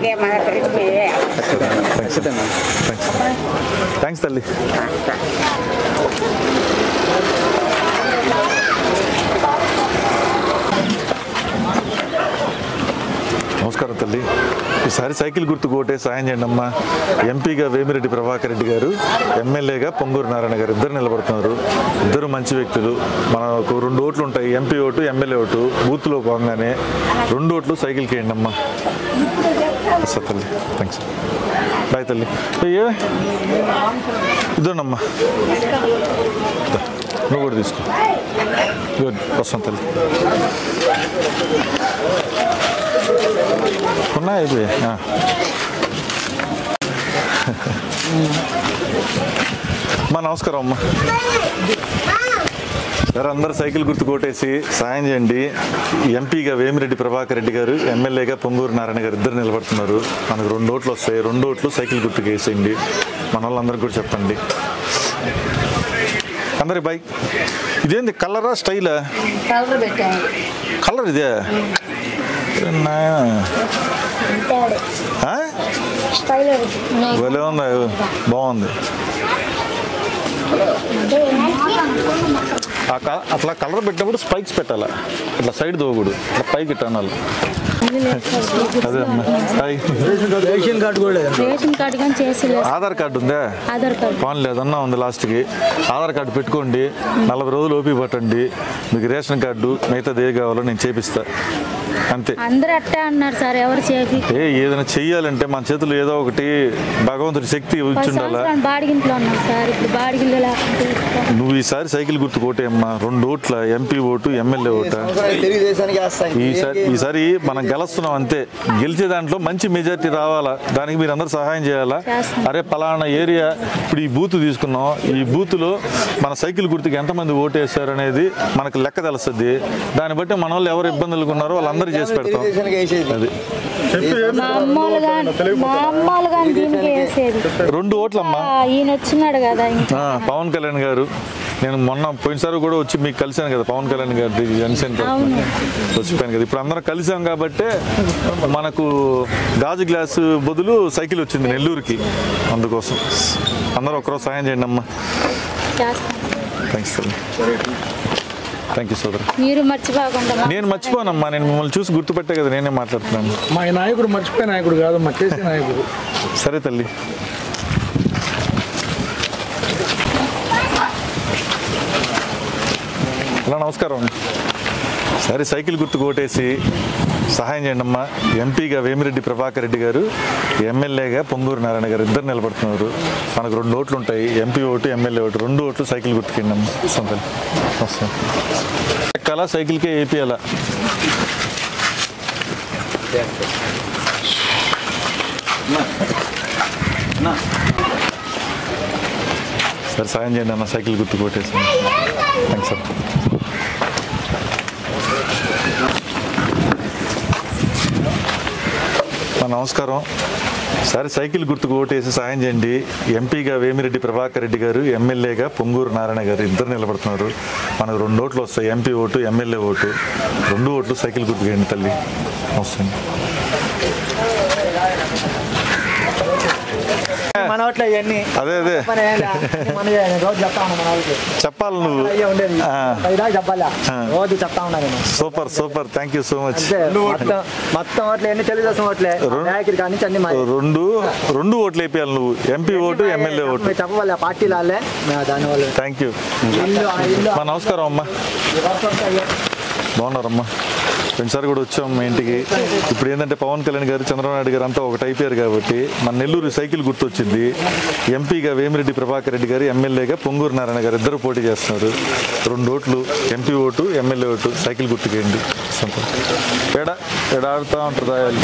Thanks తల్లి. నమస్కారం తల్లి. ఈసారి సైకిల్ గుర్తుకు ఓటే సాయం చేయండి అమ్మా. ఎంపీగా వేమిరెడ్డి ప్రభాకర్ రెడ్డి గారు, ఎమ్మెల్యేగా పొంగూరు నారాయణ గారు ఇద్దరు నిలబడుతున్నారు. ఇద్దరు మంచి వ్యక్తులు. మనకు 2 ఓట్లు ఉంటాయి, ఎంపీ ఓటు, ఎమ్మెల్యే ఓటు. బూత్లో పోగానే 2 ఓట్లు సైకిల్కి వేయండి అమ్మా. వస్తా తల్లి. థ్యాంక్స్. బాయ్ తల్లి. ఇదోనమ్మా, నువ్వు కూడా తీసుకో. గుడ్, వస్తాం తల్లి. ఉన్నాయి అయిపోయి. మా నమస్కారం అమ్మా. సరే, అందరూ సైకిల్ గుర్తు కొట్టేసి సాయం చేయండి. ఎంపీగా వేమిరెడ్డి ప్రభాకర్ రెడ్డి గారు, ఎమ్మెల్యేగా పొంగూరు నారాయణ గారు ఇద్దరు నిలబడుతున్నారు. మనకు 2 ఓట్లు వస్తాయి. 2 ఓట్లు సైకిల్ గుర్తుకు వేసేయండి. మన వాళ్ళందరికీ కూడా చెప్పండి. అందరికి బాయ్. ఇదేంది కలరా స్టైలా? కలర్ పెట్టాము. కలర్ ఇదే భలే ఉంది, బాగుంది. అట్లా కలర్ పెట్టినప్పుడు స్పైక్స్ పెట్టాలా, ఇట్లా సైడ్ దోగుడు, ఇట్లా పైకి ఇట్టాలి. అదే అమ్మా. ఆధార్ కార్డు ఉందా? ఫోన్ లేదన్నా ఉంది. లాస్ట్కి ఆధార్ కార్డు పెట్టుకోండి, 40 రోజులు ఓపి పట్టండి, మీకు రేషన్ కార్డు మిగతాది ఏ కావాలో నేను చేపిస్తా, అంతే. అందరూ అట్టే అన్నారు సార్, ఎవరు చేపి ఏదైనా చెయ్యాలంటే మన చేతులు ఏదో ఒకటి భగవంతుడి శక్తి ఇచ్చిండాలా. బాడిగింట్లో ఉన్నాం సార్, ఇప్పుడు బాడిగిల్లో నువ్వు ఈసారి సైకిల్ గుర్తు కోటేమ్మా. 2 ఓట్ల, ఎంపీ ఓటు, ఎమ్మెల్యే ఓట. ఈసారి మనం గెలుస్తున్నాం అంతే. గెలిచే దాంట్లో మంచి మెజారిటీ రావాలా, దానికి మీరు అందరూ సహాయం చేయాలా. అరే పలానా ఏరియా, ఇప్పుడు ఈ బూత్ తీసుకున్నాం, ఈ బూత్లో మన సైకిల్ గుర్తుకి ఎంతమంది ఓటు వేశారు అనేది మనకు లెక్క తెలుస్తుంది. దాన్ని బట్టి మన వాళ్ళు ఎవరు ఇబ్బందులు ఉన్నారో వాళ్ళందరూ చేసి పెడతాం. అది 2 ఓట్లమ్మా. ఈయన వచ్చినాడు కదా పవన్ కళ్యాణ్ గారు. నేను మొన్న పోయినసారి కూడా వచ్చి మీకు కలిసాను కదా, పవన్ కళ్యాణ్ గారి జనసేన వచ్చిపోయాను కదా. ఇప్పుడు అందరం కలిసాం కాబట్టి మనకు గాజు గ్లాసు బదులు సైకిల్ వచ్చింది నెల్లూరుకి. అందుకోసం అందరూ ఒకరోజు సాయం చేయండి అమ్మా. Thanks sir. థ్యాంక్ యూ సోదరు. మీరు మర్చిపోకుండా. నేను మర్చిపోనమ్మా, నేను మిమ్మల్ని చూసి గుర్తుపెట్టే కదా నేనే మాట్లాడుతున్నాను. మా నాయకుడు మర్చిపోయే నాయకుడు కాదు, మా చేసే నాయకుడు. సరే తల్లి. హలో నమస్కారం. సరే సైకిల్ గుర్తుకు ఓటేసి సహాయం చేయండి అమ్మా. ఎంపీగా వేమిరెడ్డి ప్రభాకర్ రెడ్డి గారు, ఎమ్మెల్యేగా పొంగూరు నారాయణ గారు ఇద్దరు నిలబడుతున్నారు. మనకు 2 ఓట్లు ఉంటాయి, ఎంపీ ఓటు, ఎమ్మెల్యే ఓటు. 2 ఓట్లు సైకిల్ గుర్తుకండి అమ్మా. వస్తాం వస్తాం. ఎక్కాలా సైకిల్కే ఏపీయాలా? సరే సాయం చేయండి అన్న, సైకిల్ గుర్తుకు ఓటేసి. Thanks sir. నమస్కారం. సరే సైకిల్ గుర్తుకు ఓటేసి సాయం చేయండి. ఎంపీగా వేమిరెడ్డి ప్రభాకర్ రెడ్డి గారు, ఎమ్మెల్యేగా పొంగూరు నారాయణ గారు ఇద్దరు నిలబడుతున్నారు. మనకు 2 ఓట్లు వస్తాయి, ఎంపీ ఓటు, ఎమ్మెల్యే ఓటు. 2 ఓట్లు సైకిల్ గుర్తుకేయండి తల్లి. వస్తుంది. అదే అదే చెప్పాలి నువ్వు. Super super, thank you so much. 2 ఓట్లు వేయాలి నువ్వు, MP vote, MLA vote. Thank you. నమస్కారం అమ్మా. బాగున్నారమ్మా? ఫ్రెండ్సారి కూడా వచ్చాం మా ఇంటికి. ఇప్పుడు ఏంటంటే పవన్ కళ్యాణ్ గారు, చంద్రబాబు నాయుడు గారు అంతా ఒకటి అయిపోయారు కాబట్టి మన నెల్లూరు సైకిల్ గుర్తొచ్చింది. ఎంపీగా వేమిరెడ్డి ప్రభాకర్ రెడ్డి గారు, ఎమ్మెల్యేగా పొంగూరు నారాయణ గారు ఇద్దరు పోటీ చేస్తున్నారు. 2 ఓట్లు, MP vote, MLA vote cycle గుర్తుకేయండి. ఎడా ఆడుతూ ఉంటారు దాయాలు.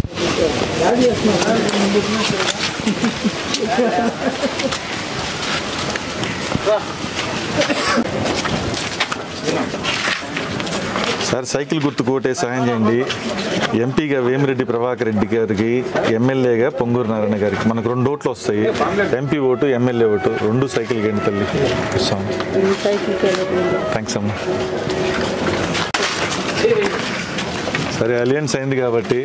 సార్ సైకిల్ గుర్తుకు ఓటేసి సాయం చేయండి. ఎంపీగా వేమిరెడ్డి ప్రభాకర్ రెడ్డి గారికి, ఎమ్మెల్యేగా పొంగూరు నారాయణ గారికి. మనకు 2 ఓట్లు వస్తాయి, MP vote, MLA vote. 2 cycle గండి తల్లి. ఇస్తాం. థ్యాంక్స్ అమ్మా. సరే అలయన్స్ అయింది కాబట్టి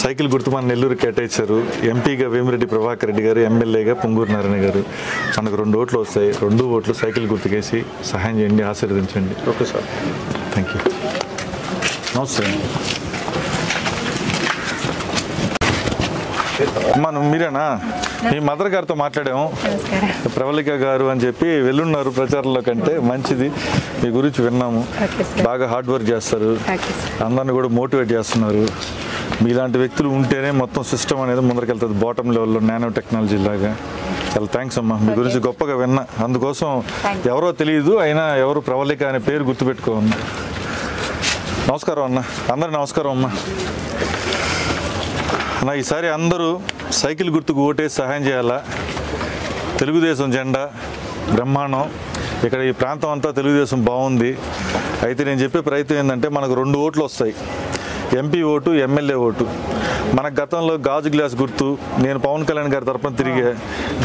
సైకిల్ గుర్తు మన నెల్లూరు కేటాయించారు. ఎంపీగా వేమిరెడ్డి ప్రభాకర్ రెడ్డి గారు, ఎమ్మెల్యేగా పొంగూరు నారాయణ గారు. మనకు 2 ఓట్లు వస్తాయి, 2 ఓట్లు సైకిల్ గుర్తుకేసి సహాయం చేయండి, ఆశీర్వదించండి. Okay sir. Thank you. నమస్తే అమ్మా. మీరేనా? మీ మదర్ గారితో మాట్లాడాము, ప్రవళిక గారు అని చెప్పి వెళ్ళున్నారు ప్రచారంలో. కంటే మంచిది, మీ గురించి విన్నాము. బాగా హార్డ్ వర్క్ చేస్తారు, అందరిని కూడా మోటివేట్ చేస్తున్నారు. మీలాంటి వ్యక్తులు ఉంటేనే మొత్తం సిస్టమ్ అనేది ముందరకెళ్తుంది, బాటమ్ లెవెల్లో నానో టెక్నాలజీ లాగా. చాలా థ్యాంక్స్ అమ్మా, మీ గురించి గొప్పగా విన్నా. అందుకోసం ఎవరో తెలియదు, అయినా ఎవరు ప్రవళిక అనే పేరు గుర్తుపెట్టుకోండి. నమస్కారం అన్న, అందరు నమస్కారం అమ్మా. అన్న ఈసారి అందరూ సైకిల్ గుర్తుకు ఓటేసి సహాయం చేయాలా. తెలుగుదేశం జెండా బ్రహ్మాండం. ఇక్కడ ఈ ప్రాంతం అంతా తెలుగుదేశం బాగుంది. అయితే నేను చెప్పే ప్రయత్నం ఏంటంటే మనకు 2 ఓట్లు వస్తాయి, ఎంపీ ఓటు, ఎమ్మెల్యే ఓటు. మన గతంలో గాజు గ్లాస్ గుర్తు, నేను పవన్ కళ్యాణ్ గారి తరపున తిరిగే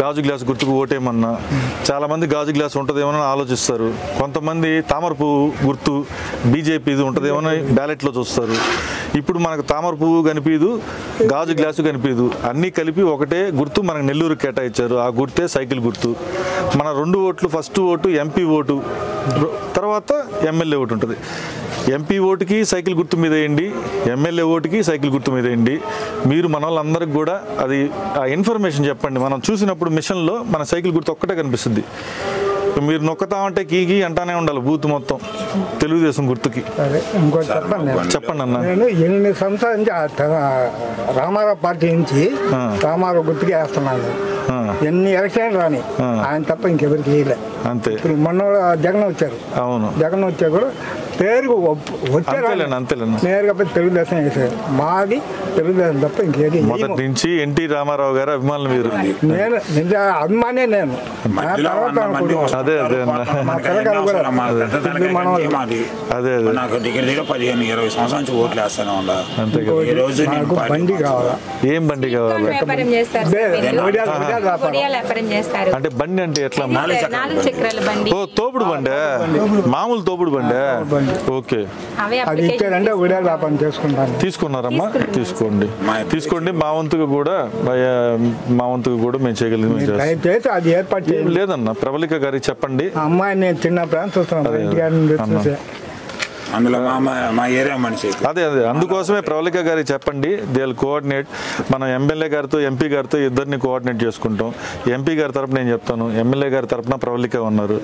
గాజు గ్లాస్ గుర్తుకు ఓటేమన్నా. చాలామంది గాజు గ్లాస్ ఉంటుందేమో ఆలోచిస్తారు. కొంతమంది తామర పువ్వు గుర్తు బీజేపీది ఉంటుందేమో బ్యాలెట్లో చూస్తారు. ఇప్పుడు మనకు తామర పువ్వు కనిపించదు, గాజు గ్లాసు కనిపించదు, అన్నీ కలిపి ఒకటే గుర్తు మనకు నెల్లూరు కేటాయించారు. ఆ గుర్తే సైకిల్ గుర్తు. మన 2 ఓట్లు, ఫస్ట్ ఓటు ఎంపీ ఓటు, తర్వాత ఎమ్మెల్యే ఓటు ఉంటుంది. ఎంపీ ఓటుకి సైకిల్ గుర్తు మీద వేయండి, ఎమ్మెల్యే ఓటుకి సైకిల్ గుర్తు మీద వేయండి. మీరు మన వాళ్ళందరికి కూడా అది ఆ ఇన్ఫర్మేషన్ చెప్పండి. మనం చూసినప్పుడు మిషన్లో మన సైకిల్ గుర్తు ఒక్కటే కనిపిస్తుంది. మీరు నొక్కతామంటే కీకి అంటానే ఉండాలి బూత్ మొత్తం తెలుగుదేశం గుర్తుకి. ఇంకోటి చెప్పండి అన్న. నేను 8 సంవత్సరాల నుంచి రామారావు పార్టీ నుంచి రామారావు గుర్తుకి వేస్తున్నాను. ఎన్ని ఎలక్షన్ రాని ఆయన తప్ప ఇంకెవరికి వేయలే. అంతే. ఇప్పుడు మొన్న జగన్ వచ్చారు. అవును, జగన్ వచ్చా కూడా పేరుకు వచ్చారు, నేరుగా పోయి తెలుగుదేశం వేసారు. మాది తెలుగుదేశం తప్ప ఇంకేది. మొదటి నుంచి ఎన్టీ రామారావు గారు అభిమానులు మీరు. నేను నిజ అభిమానే. నేను అదే అదే అన్న, మా పిల్లకాయలు కూడా అదే అదే నాకు దగ్గర 15-20 సంవత్సరాల నుంచి ఓట్లు వేస్తానే ఉండా. ఈ రోజు నాకు బండి కావాలా. ఏం బండి కావాలి అంటే? బండి అంటే ఎట్లా? 4 చక్రాల బండి. ఓ తోపుడు బండి, మామూలు తోపుడు బండి. ఓకే, అది ఇచ్చారంటే ఉడియాల వ్యాపారం చేసుకుంటాను. తీసుకున్నారమ్మా? తీసుకోండి. మా వంతుగా కూడా మేము చేయగలిగింది. దయచేసి అది ఏర్పాటు చేయాలి. లేదన్న, ప్రబలిక గారికి చెప్పండి. అమ్మాయి నేను చిన్నప్పుడు చూస్తున్నాను. అందులో మా ఏరియా మనిషి. అదే అందుకోసమే ప్రవళిక గారికి చెప్పండి. They will coordinate. మనం ఎమ్మెల్యే గారితో, ఎంపీ గారితో ఇద్దరిని కోఆర్డినేట్ చేసుకుంటాం. ఎంపీ గారి తరపున నేను చెప్తాను, ఎమ్మెల్యే గారి తరపున ప్రవళిక ఉన్నారు.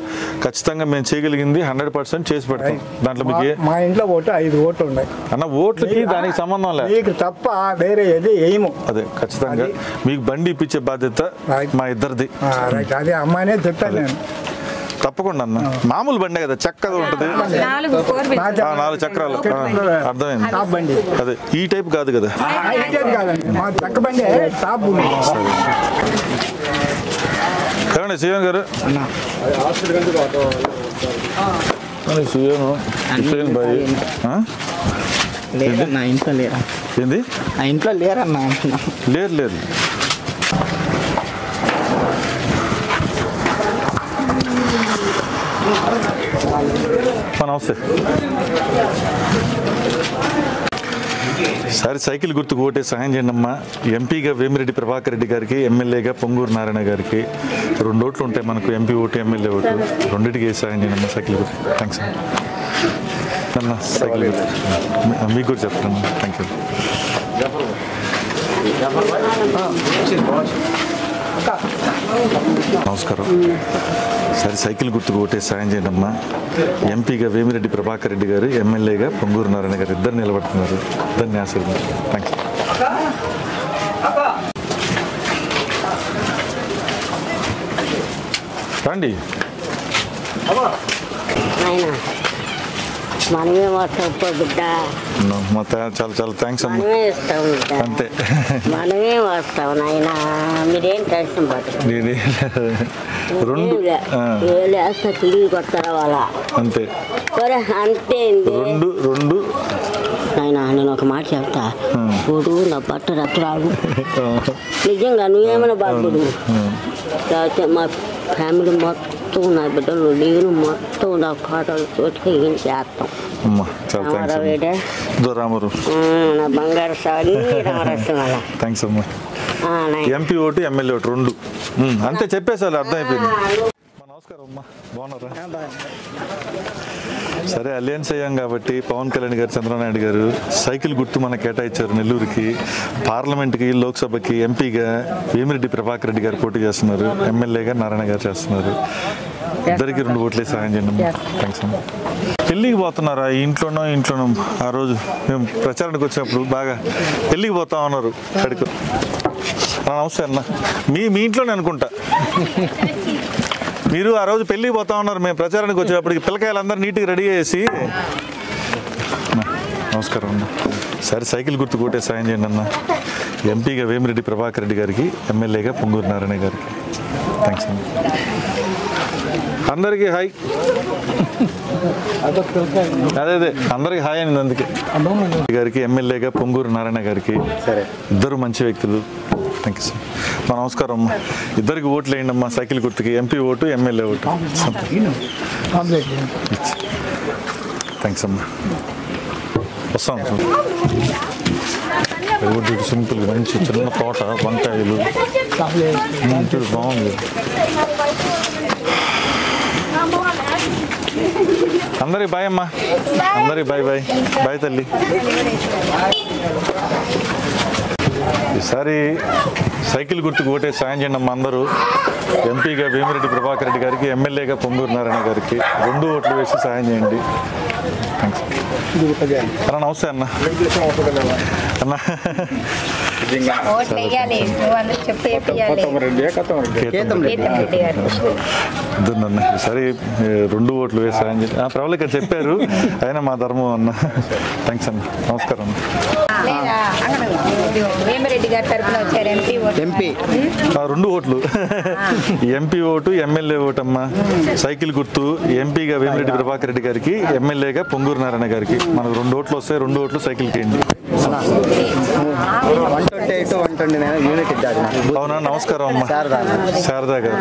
ఖచ్చితంగా మేము చేయగలిగింది 100% చేసి పెడతాం. దాంట్లో మీకు మా ఇంట్లో ఓటు 5 ఓట్లు ఉన్నాయి అన్న. ఓట్లకి దానికి సంబంధం లేదు తప్ప వేరే ఏది ఏమో. అదే ఖచ్చితంగా మీకు బండి ఇప్పించే బాధ్యత మా ఇద్దరిది. అదే అమ్మాయినే చెప్తాను నేను. తప్పకుండా అన్న. మామూలు బండే కదా, చక్కగా ఉంటుంది. 4 చక్రాలు. అర్థమైంది. అదే ఈ టైప్ కాదు కదా. ఏమండి సీఎం గారు? ఏంది? ఇంట్లో లేరన్నా. లేరు. నమస్తే. సరే, సైకిల్ గుర్తుకు ఓటే సహాయం చేయండి అమ్మా. ఎంపీగా వేమిరెడ్డి ప్రభాకర్ రెడ్డి గారికి, ఎమ్మెల్యేగా పొంగూరు నారాయణ గారికి 2 ఓట్లు ఉంటాయి మనకు. ఎంపీ ఓటు, ఎమ్మెల్యే ఓటు, రెండింటికి సహాయం చేయండి అమ్మా. సైకిల్ గుర్తు. థ్యాంక్స్ అన్న. సైకిల్ గుర్తు మీకు కూడా చెప్తాను. Thank you. నమస్కారం. సరే, సైకిల్ గుర్తుకు ఓటే సాయం చేయండి అమ్మా. ఎంపీగా వేమిరెడ్డి ప్రభాకర్ రెడ్డి గారు, ఎమ్మెల్యేగా పొంగూరు నారాయణ గారు ఇద్దరు నిలబడుతున్నారు. ఇద్దరిని ఆశీర్వదించండి. Thank you. రండి. మనమే వస్తాం బిడ్డ. చాలా థ్యాంక్స్ అమ్మా. అంతే, మనమే వస్తాం నాయన. మీరేం టెన్షన్ పడుతుంది. 2 వేస్తా తిరిగి కొడతారా వాళ్ళ. అంతే అంతే 2 నాయన. నేను ఒక మాట చెప్తా. చూడు, నా బట్ట రత్రాలు నిజంగా నువ్వేమైనా బాగుడు. లేకపోతే మా ఫ్యామిలీ మొత్తం, నా బిడ్డలు నేను మొత్తం నా కాటలు చోటుకి ఏం చేస్తాం. రామారావు నా బంగారు సారి రామరసం. థ్యాంక్స్ అమ్మా. ఎంపీ ఓటు, ఎమ్మెల్యే ఓటు 2 అంతే చెప్పేసారు. అర్థం అయిపోయింది. నమస్కారం అమ్మా, బాగున్నారా? సరే, అలయన్స్ అయ్యాం కాబట్టి పవన్ కళ్యాణ్ గారు, చంద్రబాబు గారు సైకిల్ గుర్తు మనకు కేటాయించారు. నెల్లూరుకి, పార్లమెంట్కి, లోక్సభకి ఎంపీగా వేమిరెడ్డి ప్రభాకర్ రెడ్డి గారు పోటీ చేస్తున్నారు. ఎమ్మెల్యేగా నారాయణ గారు చేస్తున్నారు. ఇద్దరికి 2 ఓట్లే సహాయం చేయండి. థ్యాంక్స్ అమ్మా. పెళ్ళికి పోతున్నారా? ఇంట్లోనో ఆ రోజు మేము ప్రచారానికి వచ్చినప్పుడు బాగా పెళ్ళికి పోతా ఉన్నారు. అక్కడికి. నమస్తే అన్న. మీ ఇంట్లోనే అనుకుంటా. మీరు ఆ రోజు పెళ్ళికి పోతా ఉన్నారు. మేము ప్రచారానికి వచ్చేటప్పటికి పిల్లకాయలందరూ నీట్గా రెడీ చేసి. నమస్కారం అన్న. సరే, సైకిల్ గుర్తు కొట్టే సాయం చేయండి అన్న. ఎంపీగా వేమిరెడ్డి ప్రభాకర్ రెడ్డి గారికి, ఎమ్మెల్యేగా పొంగూరు నారాయణ గారికి. థ్యాంక్స్ అన్న. అందరికీ హాయ్. అదే అందరికి హాయ్ అయింది. అందుకే గారికి ఎమ్మెల్యేగా పొంగూరు నారాయణ గారికి ఇద్దరు మంచి వ్యక్తులు. Thank you sir. మా నమస్కారం అమ్మా. ఇద్దరికి ఓట్లు వేయండి అమ్మా. సైకిల్ గుర్తుకి MP vote, MLA vote. Thanks అమ్మా. వస్తాం సార్. సింపుల్ మంచి చిన్న తోట, వంకాయలు బాగుంది. అందరికి బాయ్ అమ్మా. అందరికి బాయ్ బాయ్ బాయ్ తల్లి. ఈసారి సైకిల్ గుర్తుకు ఓటే సాయం చేయండి అమ్మా అందరూ. ఎంపీగా వేమిరెడ్డి ప్రభాకర్ రెడ్డి గారికి, ఎమ్మెల్యేగా పొంగూరు నారాయణ గారికి 2 ఓట్లు వేసి సాయం చేయండి. అన్న నమస్తే అన్న. అన్న ఈసారి 2 ఓట్లు వేసి సాయం చేయండి. ప్రవళిక చెప్పారు, అయినా మా ధర్మం అన్న. థ్యాంక్స్ అన్న. నమస్కారం. వేమిరెడ్డి గారి తరఫున వచ్చారు ఎంపీ 2 ఓట్లు. ఎంపీ ఓటు, ఎమ్మెల్యే ఓటు అమ్మా. సైకిల్ గుర్తు ఎంపీగా వేమిరెడ్డి ప్రభాకర్ రెడ్డి గారికి, ఎమ్మెల్యేగా పొంగూరు నారాయణ గారికి. మనకు 2 ఓట్లు వస్తాయి. 2 ఓట్లు సైకిల్కి వేయండి. అవునా, నమస్కారం అమ్మా. శారదా గారు.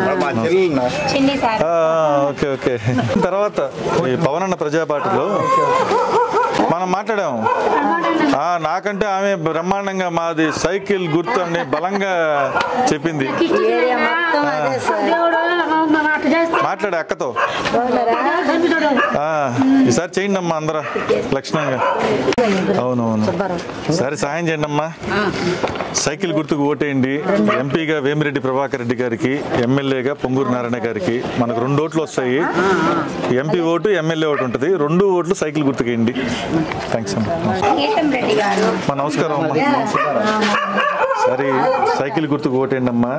Okay okay. తర్వాత ఈ పవన్ అన్న ప్రజా పార్టీలో మనం మాట్లాడాము. నాకంటే ఆమె బ్రహ్మాండంగా మాది సైకిల్ గుర్తు అని బలంగా చెప్పింది. మాట్లాడే అక్కతో ఈసారి చేయండి అమ్మా అందరూ లక్షణంగా. అవునవును, సరే సాయం చేయండి అమ్మా. సైకిల్ గుర్తుకు ఓటేయండి. ఎంపీగా వేమిరెడ్డి ప్రభాకర్ రెడ్డి గారికి, ఎమ్మెల్యేగా పొంగూరు నారాయణ గారికి. మనకు 2 ఓట్లు వస్తాయి. ఎంపీ ఓటు, ఎమ్మెల్యే ఓటు ఉంటుంది. 2 ఓట్లు సైకిల్ గుర్తుకేయండి. థ్యాంక్స్ అమ్మా. నమస్కారం అమ్మా. సరే సైకిల్ గుర్తుకు ఓటేయండి అమ్మా.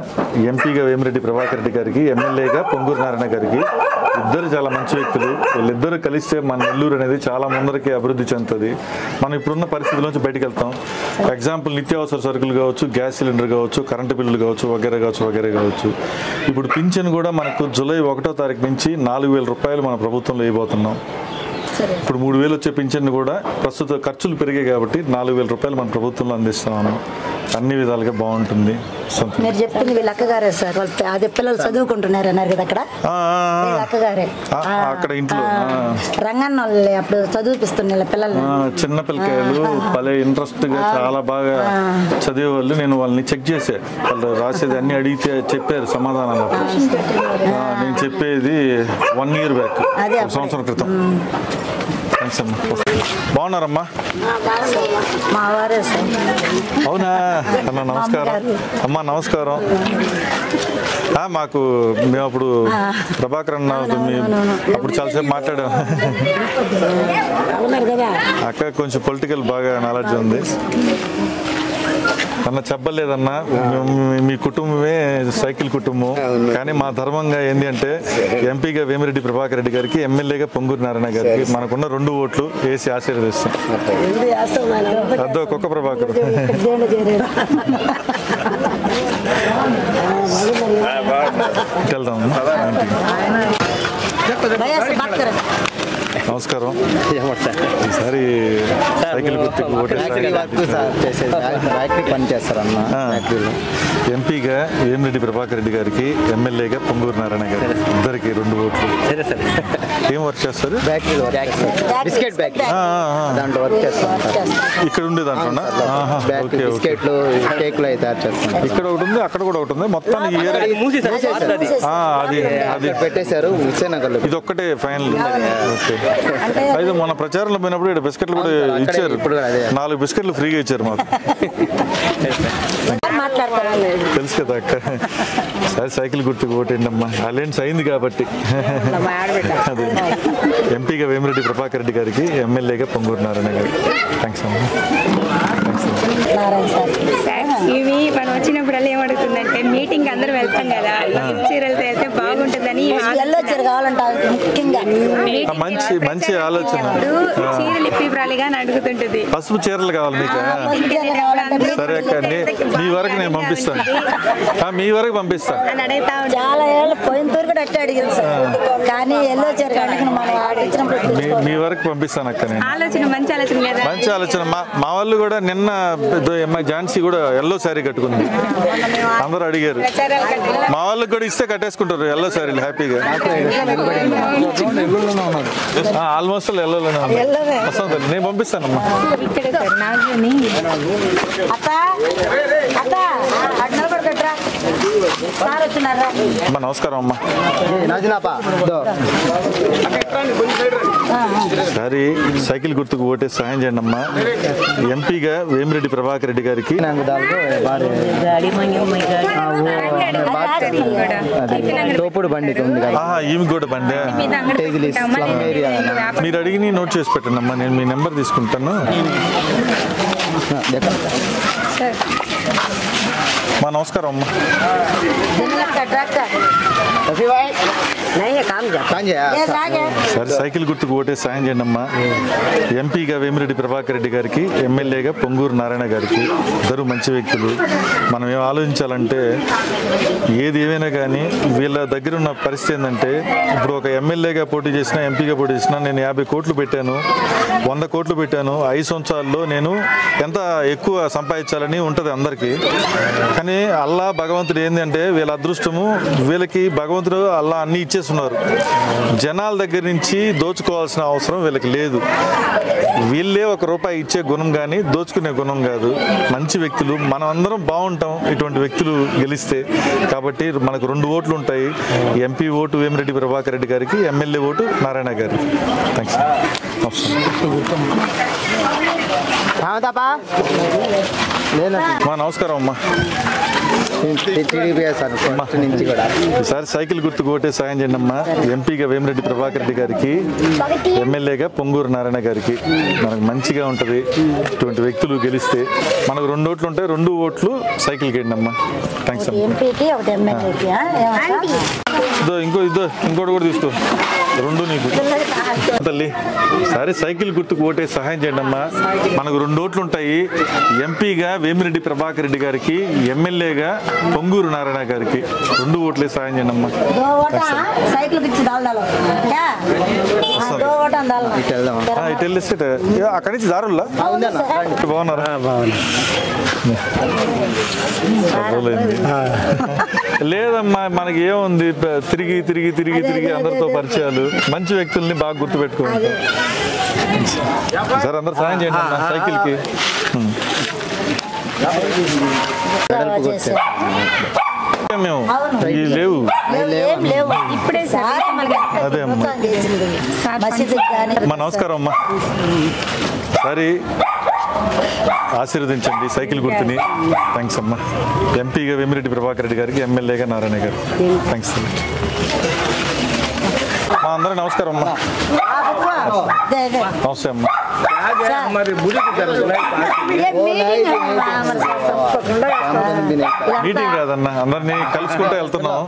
ఎంపీగా వేమిరెడ్డి ప్రభాకర్ రెడ్డి గారికి, ఎమ్మెల్యేగా పొంగూరు నారాయణ గారికి. ఇద్దరు చాలా మంచి వ్యక్తులు. వీళ్ళిద్దరు కలిస్తే మన నెల్లూరు అనేది చాలా ముందరికి అభివృద్ధి చెందుతుంది. మనం ఇప్పుడున్న పరిస్థితుల నుంచి బయటకు వెళ్తాం. ఎగ్జాంపుల్ నిత్యావసర సరుకులు కావచ్చు, గ్యాస్ సిలిండర్ కావచ్చు, కరెంటు బిల్లులు కావచ్చు, వగేరే కావచ్చు. ఇప్పుడు పింఛన్ కూడా మనకు జూలై 1వ తారీఖు నుంచి 4,000 రూపాయలు మన ప్రభుత్వంలో వేయబోతున్నాం. ఇప్పుడు 3,000 వచ్చే పింఛన్ కూడా ప్రస్తుత ఖర్చులు పెరిగాయి కాబట్టి 4,000 రూపాయలు మన ప్రభుత్వంలో అందిస్తున్నాము. అన్ని విధాలుగా బాగుంటుంది. మీరు చెప్పింది వీళ్ళ అక్కగారే సార్. అదే పిల్లలు చదువుకుంటున్నారు అన్నారు కదా అక్కడ. అక్కగారే అక్కడ ఇంట్లో రంగన్న వాళ్ళు అప్పుడు చదివిపిస్తున్నారు పిల్లలు. చిన్న పిల్లకాయలు భలే ఇంట్రెస్ట్ గా చాలా బాగా చదివే వాళ్ళు. నేను వాళ్ళని చెక్ చేసా. వాళ్ళు రాసేది అన్ని అడిగితే చెప్పారు సమాధానాలు. నేను చెప్పేది 1 year బ్యాక్, 1 సంవత్సరం క్రితం. బాగున్నారమ్మా? అవునా అన్న, నమస్కారం అమ్మా. నమస్కారం. మాకు మేము అప్పుడు ప్రభాకర్ అన్న అప్పుడు చాలాసేపు మాట్లాడాం. అక్క కొంచెం పొలిటికల్ బాగా నాలెడ్జ్ ఉంది అన్న. చెప్పలేదన్నా, మీ కుటుంబమే సైకిల్ కుటుంబం. కానీ మా ధర్మంగా ఏంటి అంటే ఎంపీగా వేమిరెడ్డి ప్రభాకర్ రెడ్డి గారికి, ఎమ్మెల్యేగా పొంగూరు నారాయణ గారికి మనకున్న 2 ఓట్లు వేసి ఆశీర్వదిస్తాం. అదో కుక్క ప్రభాకర్. వెళ్దాం. నమస్కారం. ఈసారి సైకిల్ గుర్తుకు ఎంపీగా వేమిరెడ్డి ప్రభాకర్ రెడ్డి గారికి, ఎమ్మెల్యేగా పొంగూరు నారాయణ గారికి. ఇద్దరికి 2 ఓట్లు. ఏం వర్క్ చేస్తారు? ఇక్కడ ఉండే దాంట్లో ఇక్కడ ఒకటి ఉంది, అక్కడ కూడా ఒకటి ఉంది. మొత్తం అది పెట్టేశారు. ఇది ఒక్కటే ఫైనల్. అయితే మన ప్రచారంలో పోయినప్పుడు ఇక్కడ బిస్కెట్లు కూడా ఇచ్చారు. 4 బిస్కెట్లు ఫ్రీగా ఇచ్చారు మాకు. తెలుసు కదా అక్క. సరే సైకిల్ గుర్తుకు ఓటేయండి అమ్మా. అలయన్స్ అయింది కాబట్టి. అదే ఎంపీగా వేమిరెడ్డి ప్రభాకర్ రెడ్డి గారికి, ఎమ్మెల్యేగా పొంగూరు నారాయణ గారికి. థ్యాంక్స్ అమ్మా. ఇవి మనం వచ్చినప్పుడల్లా ఏమడుగుతుందంటే మీటింగ్ అందరూ వెళ్తాం కదా చీరలతో వెళ్తే బాగుంటుందని ఎల్లో చీర కావాలంటే ముఖ్యంగా మంచి ఆలోచన. చీరలు ఇప్పివ్రాలిగా అని అడుగుతుంటది. పసుపు చీరలు కావాలి మీకు? సరే అక్క, మీ వరకు నేను పంపిస్తాను. మీ వరకు పంపిస్తాను. చాలా ఏళ్ళు పోయిన తూరు కూడా అట్టే అడిగింది సార్, కానీ ఎల్లో చీర కానీ మనం ఆడించినప్పుడు మీ వరకు పంపిస్తాను అక్క. నేను ఆలోచన మంచి ఆలోచన లేదా? మంచి ఆలోచన. మా వాళ్ళు కూడా నిన్న ఝాన్సీ కూడా ఎల్లో శారీ కట్టుకుంది, అందరూ అడిగారు. మా వాళ్ళకి కూడా ఇస్తే కట్టేసుకుంటారు ఎల్లో శారీలు హ్యాపీగా. ఆల్మోస్ట్ ఎల్లోనే వస్తుంది. నేను పంపిస్తానమ్మా. అమ్మా నమస్కారం అమ్మా. సరే సైకిల్ గుర్తుకు ఓటే సహాయం చేయండి అమ్మా. ఎంపీగా వేమిరెడ్డి ప్రభాకర్ రెడ్డి గారికి తోపుడు బండి ఉంది కదా, ఈమె కూడా బండి. మీరు అడిగి నోట్ చేసి పెట్టండి అమ్మా, నేను మీ నెంబర్ తీసుకుంటాను. మా నమస్కారం అమ్మా. సరే సైకిల్ గుర్తుకు ఓటే సాయం చేయండి అమ్మా. ఎంపీగా వేమిరెడ్డి ప్రభాకర్ రెడ్డి గారికి, ఎమ్మెల్యేగా పొంగూరు నారాయణ గారికి. ఇద్దరు మంచి వ్యక్తులు. మనం ఏం ఆలోచించాలంటే ఏది ఏమైనా కానీ వీళ్ళ దగ్గర ఉన్న పరిస్థితి ఏంటంటే, ఇప్పుడు ఒక ఎమ్మెల్యేగా పోటీ చేసినా, ఎంపీగా పోటీ చేసినా నేను 50 కోట్లు పెట్టాను, 100 కోట్లు పెట్టాను, 5 సంవత్సరాల్లో నేను ఎంత ఎక్కువ సంపాదించాలని ఉంటుంది అందరికీ. కానీ అల్లా భగవంతుడు ఏంటంటే వీళ్ళ అదృష్టము, వీళ్ళకి భగవంతుడు అల్లా అన్నీ ఇచ్చేస్తున్నారు. జనాల దగ్గర నుంచి దోచుకోవాల్సిన అవసరం వీళ్ళకి లేదు. వీళ్ళే ₹1 ఇచ్చే గుణం కానీ దోచుకునే గుణం కాదు. మంచి వ్యక్తులు, మనం అందరం బాగుంటాం ఇటువంటి వ్యక్తులు గెలిస్తే. కాబట్టి మనకు 2 ఓట్లు ఉంటాయి. ఎంపీ ఓటు వేమిరెడ్డి ప్రభాకర్ రెడ్డి గారికి, ఎమ్మెల్యే ఓటు నారాయణ గారికి. థ్యాంక్స్. నమస్కారం అమ్మా. ఈసారి సైకిల్ గుర్తుకు ఓటే సాయం చేయండి అమ్మా. ఎంపీగా వేమిరెడ్డి ప్రభాకర్ రెడ్డి గారికి, ఎమ్మెల్యేగా పొంగూరు నారాయణ గారికి. మనకు మంచిగా ఉంటుంది ఇటువంటి వ్యక్తులు గెలిస్తే. మనకు 2 ఓట్లు ఉంటాయి, 2 ఓట్లు సైకిల్కి వేయండి అమ్మా. థ్యాంక్స్ అమ్మా. ఇంకోటి కూడా తీసుకో, 2 నీకు తల్లి. సరే సైకిల్ గుర్తుకు ఓటే సహాయం చేయండి అమ్మా. మనకు 2 ఓట్లు ఉంటాయి. ఎంపీగా వేమిరెడ్డి ప్రభాకర్ రెడ్డి గారికి, ఎమ్మెల్యేగా పొంగూరు నారాయణ గారికి. 2 ఓట్లే సహాయం చేయండి అమ్మా. ఇటు వెళ్ళిస్తే అక్కడి నుంచి దారుల్లా బాగున్నారా? లేదమ్మా, మనకి ఏముంది, తిరిగి తిరిగి తిరిగి తిరిగి అందరితో పరిచయాలు. మంచి వ్యక్తుల్ని బాగా గుర్తుపెట్టుకోండి సార్. అందరు సాయం చేయండి అమ్మా సైకిల్కి. మేము లేవు. అదే అమ్మా. అమ్మా నమస్కారం అమ్మా. సరే ఆశీర్వదించండి సైకిల్ గుర్తుని. థ్యాంక్స్ అమ్మా. ఎంపీగా వేమిరెడ్డి ప్రభాకర్ రెడ్డి గారికి, ఎమ్మెల్యేగా నారాయణ గారు. థ్యాంక్స్. మా అందరూ నమస్కారం అమ్మా. నమస్తే అమ్మా. మీటింగ్ కాదన్నా, అందరినీ కలుసుకుంటూ వెళ్తున్నాం.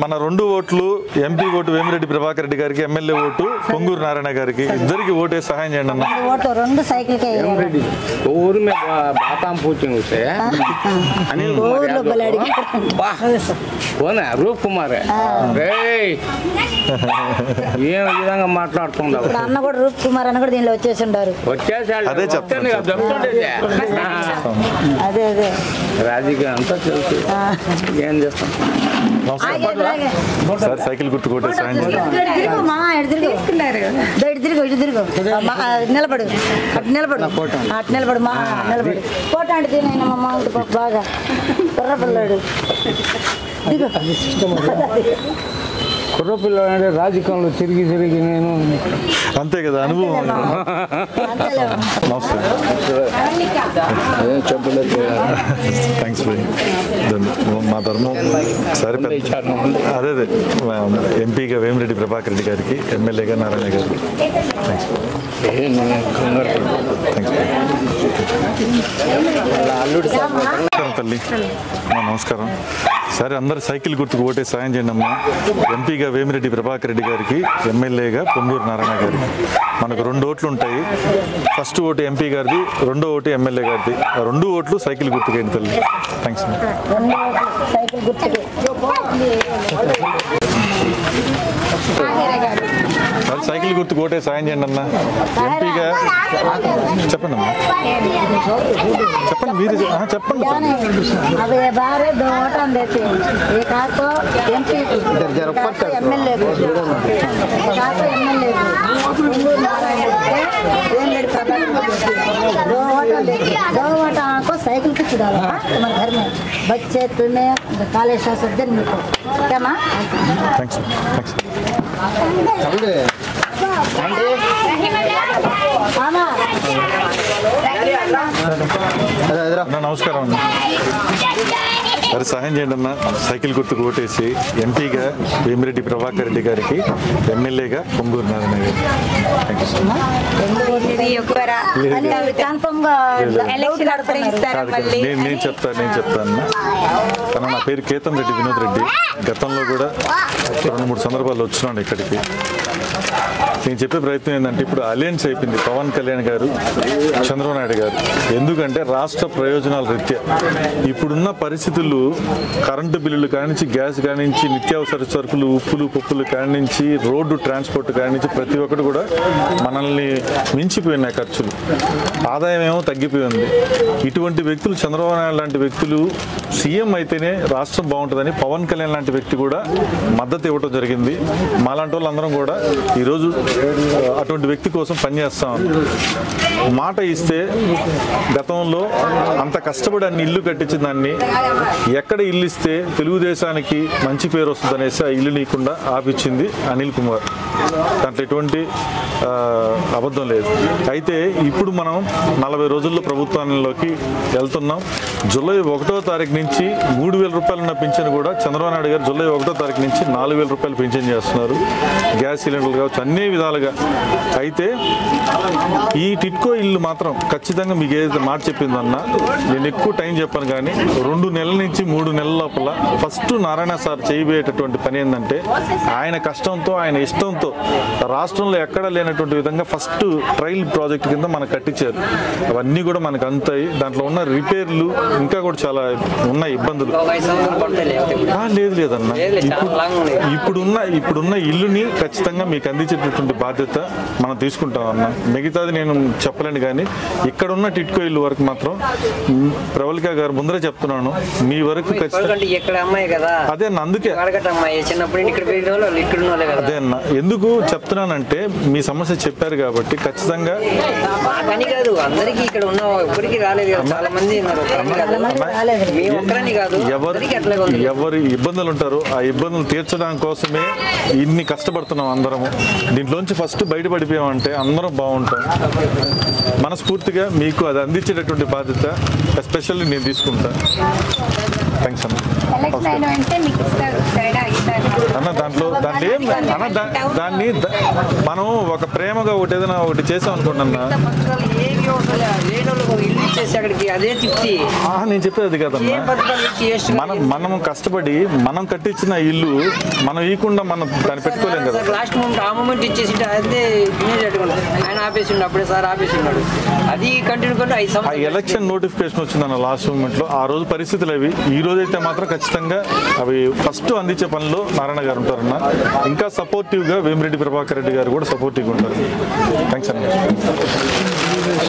మన 2 ఓట్లు, ఎంపీ ఓటు వేమిరెడ్డి ప్రభాకర్ రెడ్డి గారికి, ఎమ్మెల్యే ఓటు పొంగూరు నారాయణ గారికి. ఇద్దరికి ఓటే సహాయం చేయండి అన్న. రూప్ కుమార్ ఏం విధంగా మాట్లాడుతున్నారు. అన్న కూడా రూప్ కుమార్ అన్న కూడా దీనిలో వచ్చేసి ఉంటారు. అదే చెప్తాను. అదే అదే రాజకీయం అంతా తెలుసు. ఏం చేస్తాం. సార్ సైకిల్ గుర్తు కొట్టే సాయం నిలబడు, అటు నిలబడు, అటు నిలబడు, మా నిలబడు. ఫోటో అంటే తినైనా మా మామ బాగా కుర్ర పిల్లాడు. దిగు కుర్రపిల్ల రాజకీయంలో తిరిగి నేను అంతే కదా అనుభవం. నమస్తే. థ్యాంక్స్ మా ధర్మం సరే అదే ఎంపీగా వేమిరెడ్డి ప్రభాకర్ రెడ్డి గారికి, ఎమ్మెల్యేగా నారాయణ గారికి తల్లి నమస్కారం. సరే అందరు సైకిల్ గుర్తుకు ఓటే సాయం చేయండి అమ్మా. ఎంపీగా వేమిరెడ్డి ప్రభాకర్ రెడ్డి గారికి, ఎమ్మెల్యేగా పొంగూరు నారాయణ గారికి. మనకు 2 ఓట్లు ఉంటాయి. ఫస్ట్ ఓటు ఎంపీ గారిది, రెండో ఓటు ఎమ్మెల్యే గారిది. 2 ఓట్లు సైకిల్ గుర్తుకేంటి తల్లి. థ్యాంక్స్ అమ్మా. సైకిల్ గుర్తు కోటే సాయం చేయండి అన్న. ఎంపీగా చెప్పండి అమ్మా, చెప్పండి మీరు చెప్పండి. साइकिल कुछ डालो हमारे घर में बच्चे तुम्हें काले शाह सब दिन में क्या माँ थैंक्स थैंक्स నమస్కారం అండి. సరే సహాయం చేయండి అన్న. సైకిల్ గుర్తుకు ఓటేసి ఎంపీగా వేమిరెడ్డి ప్రభాకర్ రెడ్డి గారికి, ఎమ్మెల్యేగా పొంగూరు నారాయణ గారికి. Thank you so much. నేను చెప్తాను. కానీ నా పేరు కేతం రెడ్డి వినోద్ రెడ్డి. గతంలో కూడా 2-3 సందర్భాల్లో వచ్చినాను ఇక్కడికి. నేను చెప్పే ప్రయత్నం ఏంటంటే ఇప్పుడు అలయన్స్ అయిపోయింది పవన్ కళ్యాణ్ గారు, చంద్రబాబు నాయుడు గారు. ఎందుకంటే రాష్ట్ర ప్రయోజనాల రీత్యా ఇప్పుడున్న పరిస్థితులు, కరెంటు బిల్లులు కానించి, గ్యాస్ కానించి, నిత్యావసర సరుకులు, ఉప్పులు పప్పులు కానించి, రోడ్డు ట్రాన్స్పోర్ట్ కానించి ప్రతి ఒక్కటి కూడా మనల్ని మించిపోయినాయి ఖర్చులు. ఆదాయం ఏమో తగ్గిపోయింది. ఇటువంటి వ్యక్తులు, చంద్రబాబు నాయుడు లాంటి వ్యక్తులు సీఎం అయితేనే రాష్ట్రం బాగుంటుందని పవన్ కళ్యాణ్ లాంటి వ్యక్తి కూడా మద్దతు ఇవ్వడం జరిగింది. మాలాంటి వాళ్ళందరం కూడా ఈరోజు అటువంటి వ్యక్తి కోసం పనిచేస్తాం. మాట ఇస్తే గతంలో అంత కష్టపడి అన్ని ఇల్లు కట్టించిన దాన్ని ఎక్కడ ఇల్లు ఇస్తే తెలుగుదేశానికి మంచి పేరు వస్తుంది అనేసి ఆ ఇల్లు నీకుండా ఆపిచ్చింది అనిల్ కుమార్. దాంట్లో ఎటువంటి అబద్ధం లేదు. అయితే ఇప్పుడు మనం 40 రోజుల్లో ప్రభుత్వంలోకి వెళ్తున్నాం. జూలై 1వ తారీఖు నుంచి 3,000 రూపాయలు ఉన్న పింఛన్ కూడా చంద్రబాబు నాయుడు గారు జూలై 1వ తారీఖు నుంచి 4,000 రూపాయలు పింఛన్ చేస్తున్నారు. గ్యాస్ సిలిండర్లు కావచ్చు, అన్ని విధాలుగా. అయితే ఈ టిట్కో ఇల్లు మాత్రం ఖచ్చితంగా మీకు ఏదైతే మాట చెప్పిందన్నా, నేను ఎక్కువ టైం చెప్పాను కానీ 2 నెలల నుంచి 3 నెలల లోపల ఫస్ట్ నారాయణ సార్ చేయబోయేటటువంటి పని ఏంటంటే, ఆయన కష్టంతో, ఆయన ఇష్టంతో రాష్ట్రంలో ఎక్కడ లేనటువంటి విధంగా ఫస్ట్ ట్రయల్ ప్రాజెక్ట్ కింద మనకు కట్టించారు. అవన్నీ కూడా మనకు అంతాయి. దాంట్లో ఉన్న రిపేర్లు ఇంకా కూడా చాలా ఉన్నాయి ఇబ్బందులు. లేదన్న, ఇప్పుడున్న ఇల్లుని ఖచ్చితంగా మీకు అందించేటటువంటి బాధ్యత మనం తీసుకుంటాం అన్న. మిగతాది నేను చెప్పలేను కానీ ఇక్కడ ఉన్న టిట్కో ఇల్లు వరకు మాత్రం ప్రవళిక గారు ముందరే చెప్తున్నాను, మీ వరకు అదే అన్న. అందుకే అదే అన్న, ఎందుకు చెప్తున్నానంటే మీ సమస్య చెప్పారు కాబట్టి ఖచ్చితంగా ఎవరి ఇబ్బందులు ఉంటారో ఆ ఇబ్బందులు తీర్చడం కోసమే ఇన్ని కష్టపడుతున్నాం అందరము. దీంట్లోంచి ఫస్ట్ బయటపడిపోయామంటే అందరం బాగుంటాం. మనస్ఫూర్తిగా మీకు అది అందించేటటువంటి బాధ్యత ఎస్పెషల్లీ నేను తీసుకుంటా. థ్యాంక్స్ అన్న. అన్న దాంట్లో ఏం అన్న, దాన్ని మనం ఒక ప్రేమగా ఒకటి ఏదైనా ఒకటి చేసాం అనుకోండి. నేను చెప్పేది అది కదన్నా, మనం కష్టపడి మనం కట్టించిన ఇల్లు మనం ఇవ్వకుండా మనం దాన్ని పెట్టుకోలేం కదా. ఆ ఎలక్షన్ నోటిఫికేషన్ వచ్చిందన్న లాస్ట్ మూమెంట్ లో. ఆ రోజు పరిస్థితులు అవి. ఈ రోజు అయితే మాత్రం ఖచ్చితంగా అవి ఫస్ట్ అందించే పనిలో నారాయణ గారు ఉంటారన్న. ఇంకా సపోర్టివ్ గా వేమిరెడ్డి ప్రభాకర్ రెడ్డి గారు కూడా సపోర్టివ్గా ఉంటారు. థ్యాంక్స్ అన్న.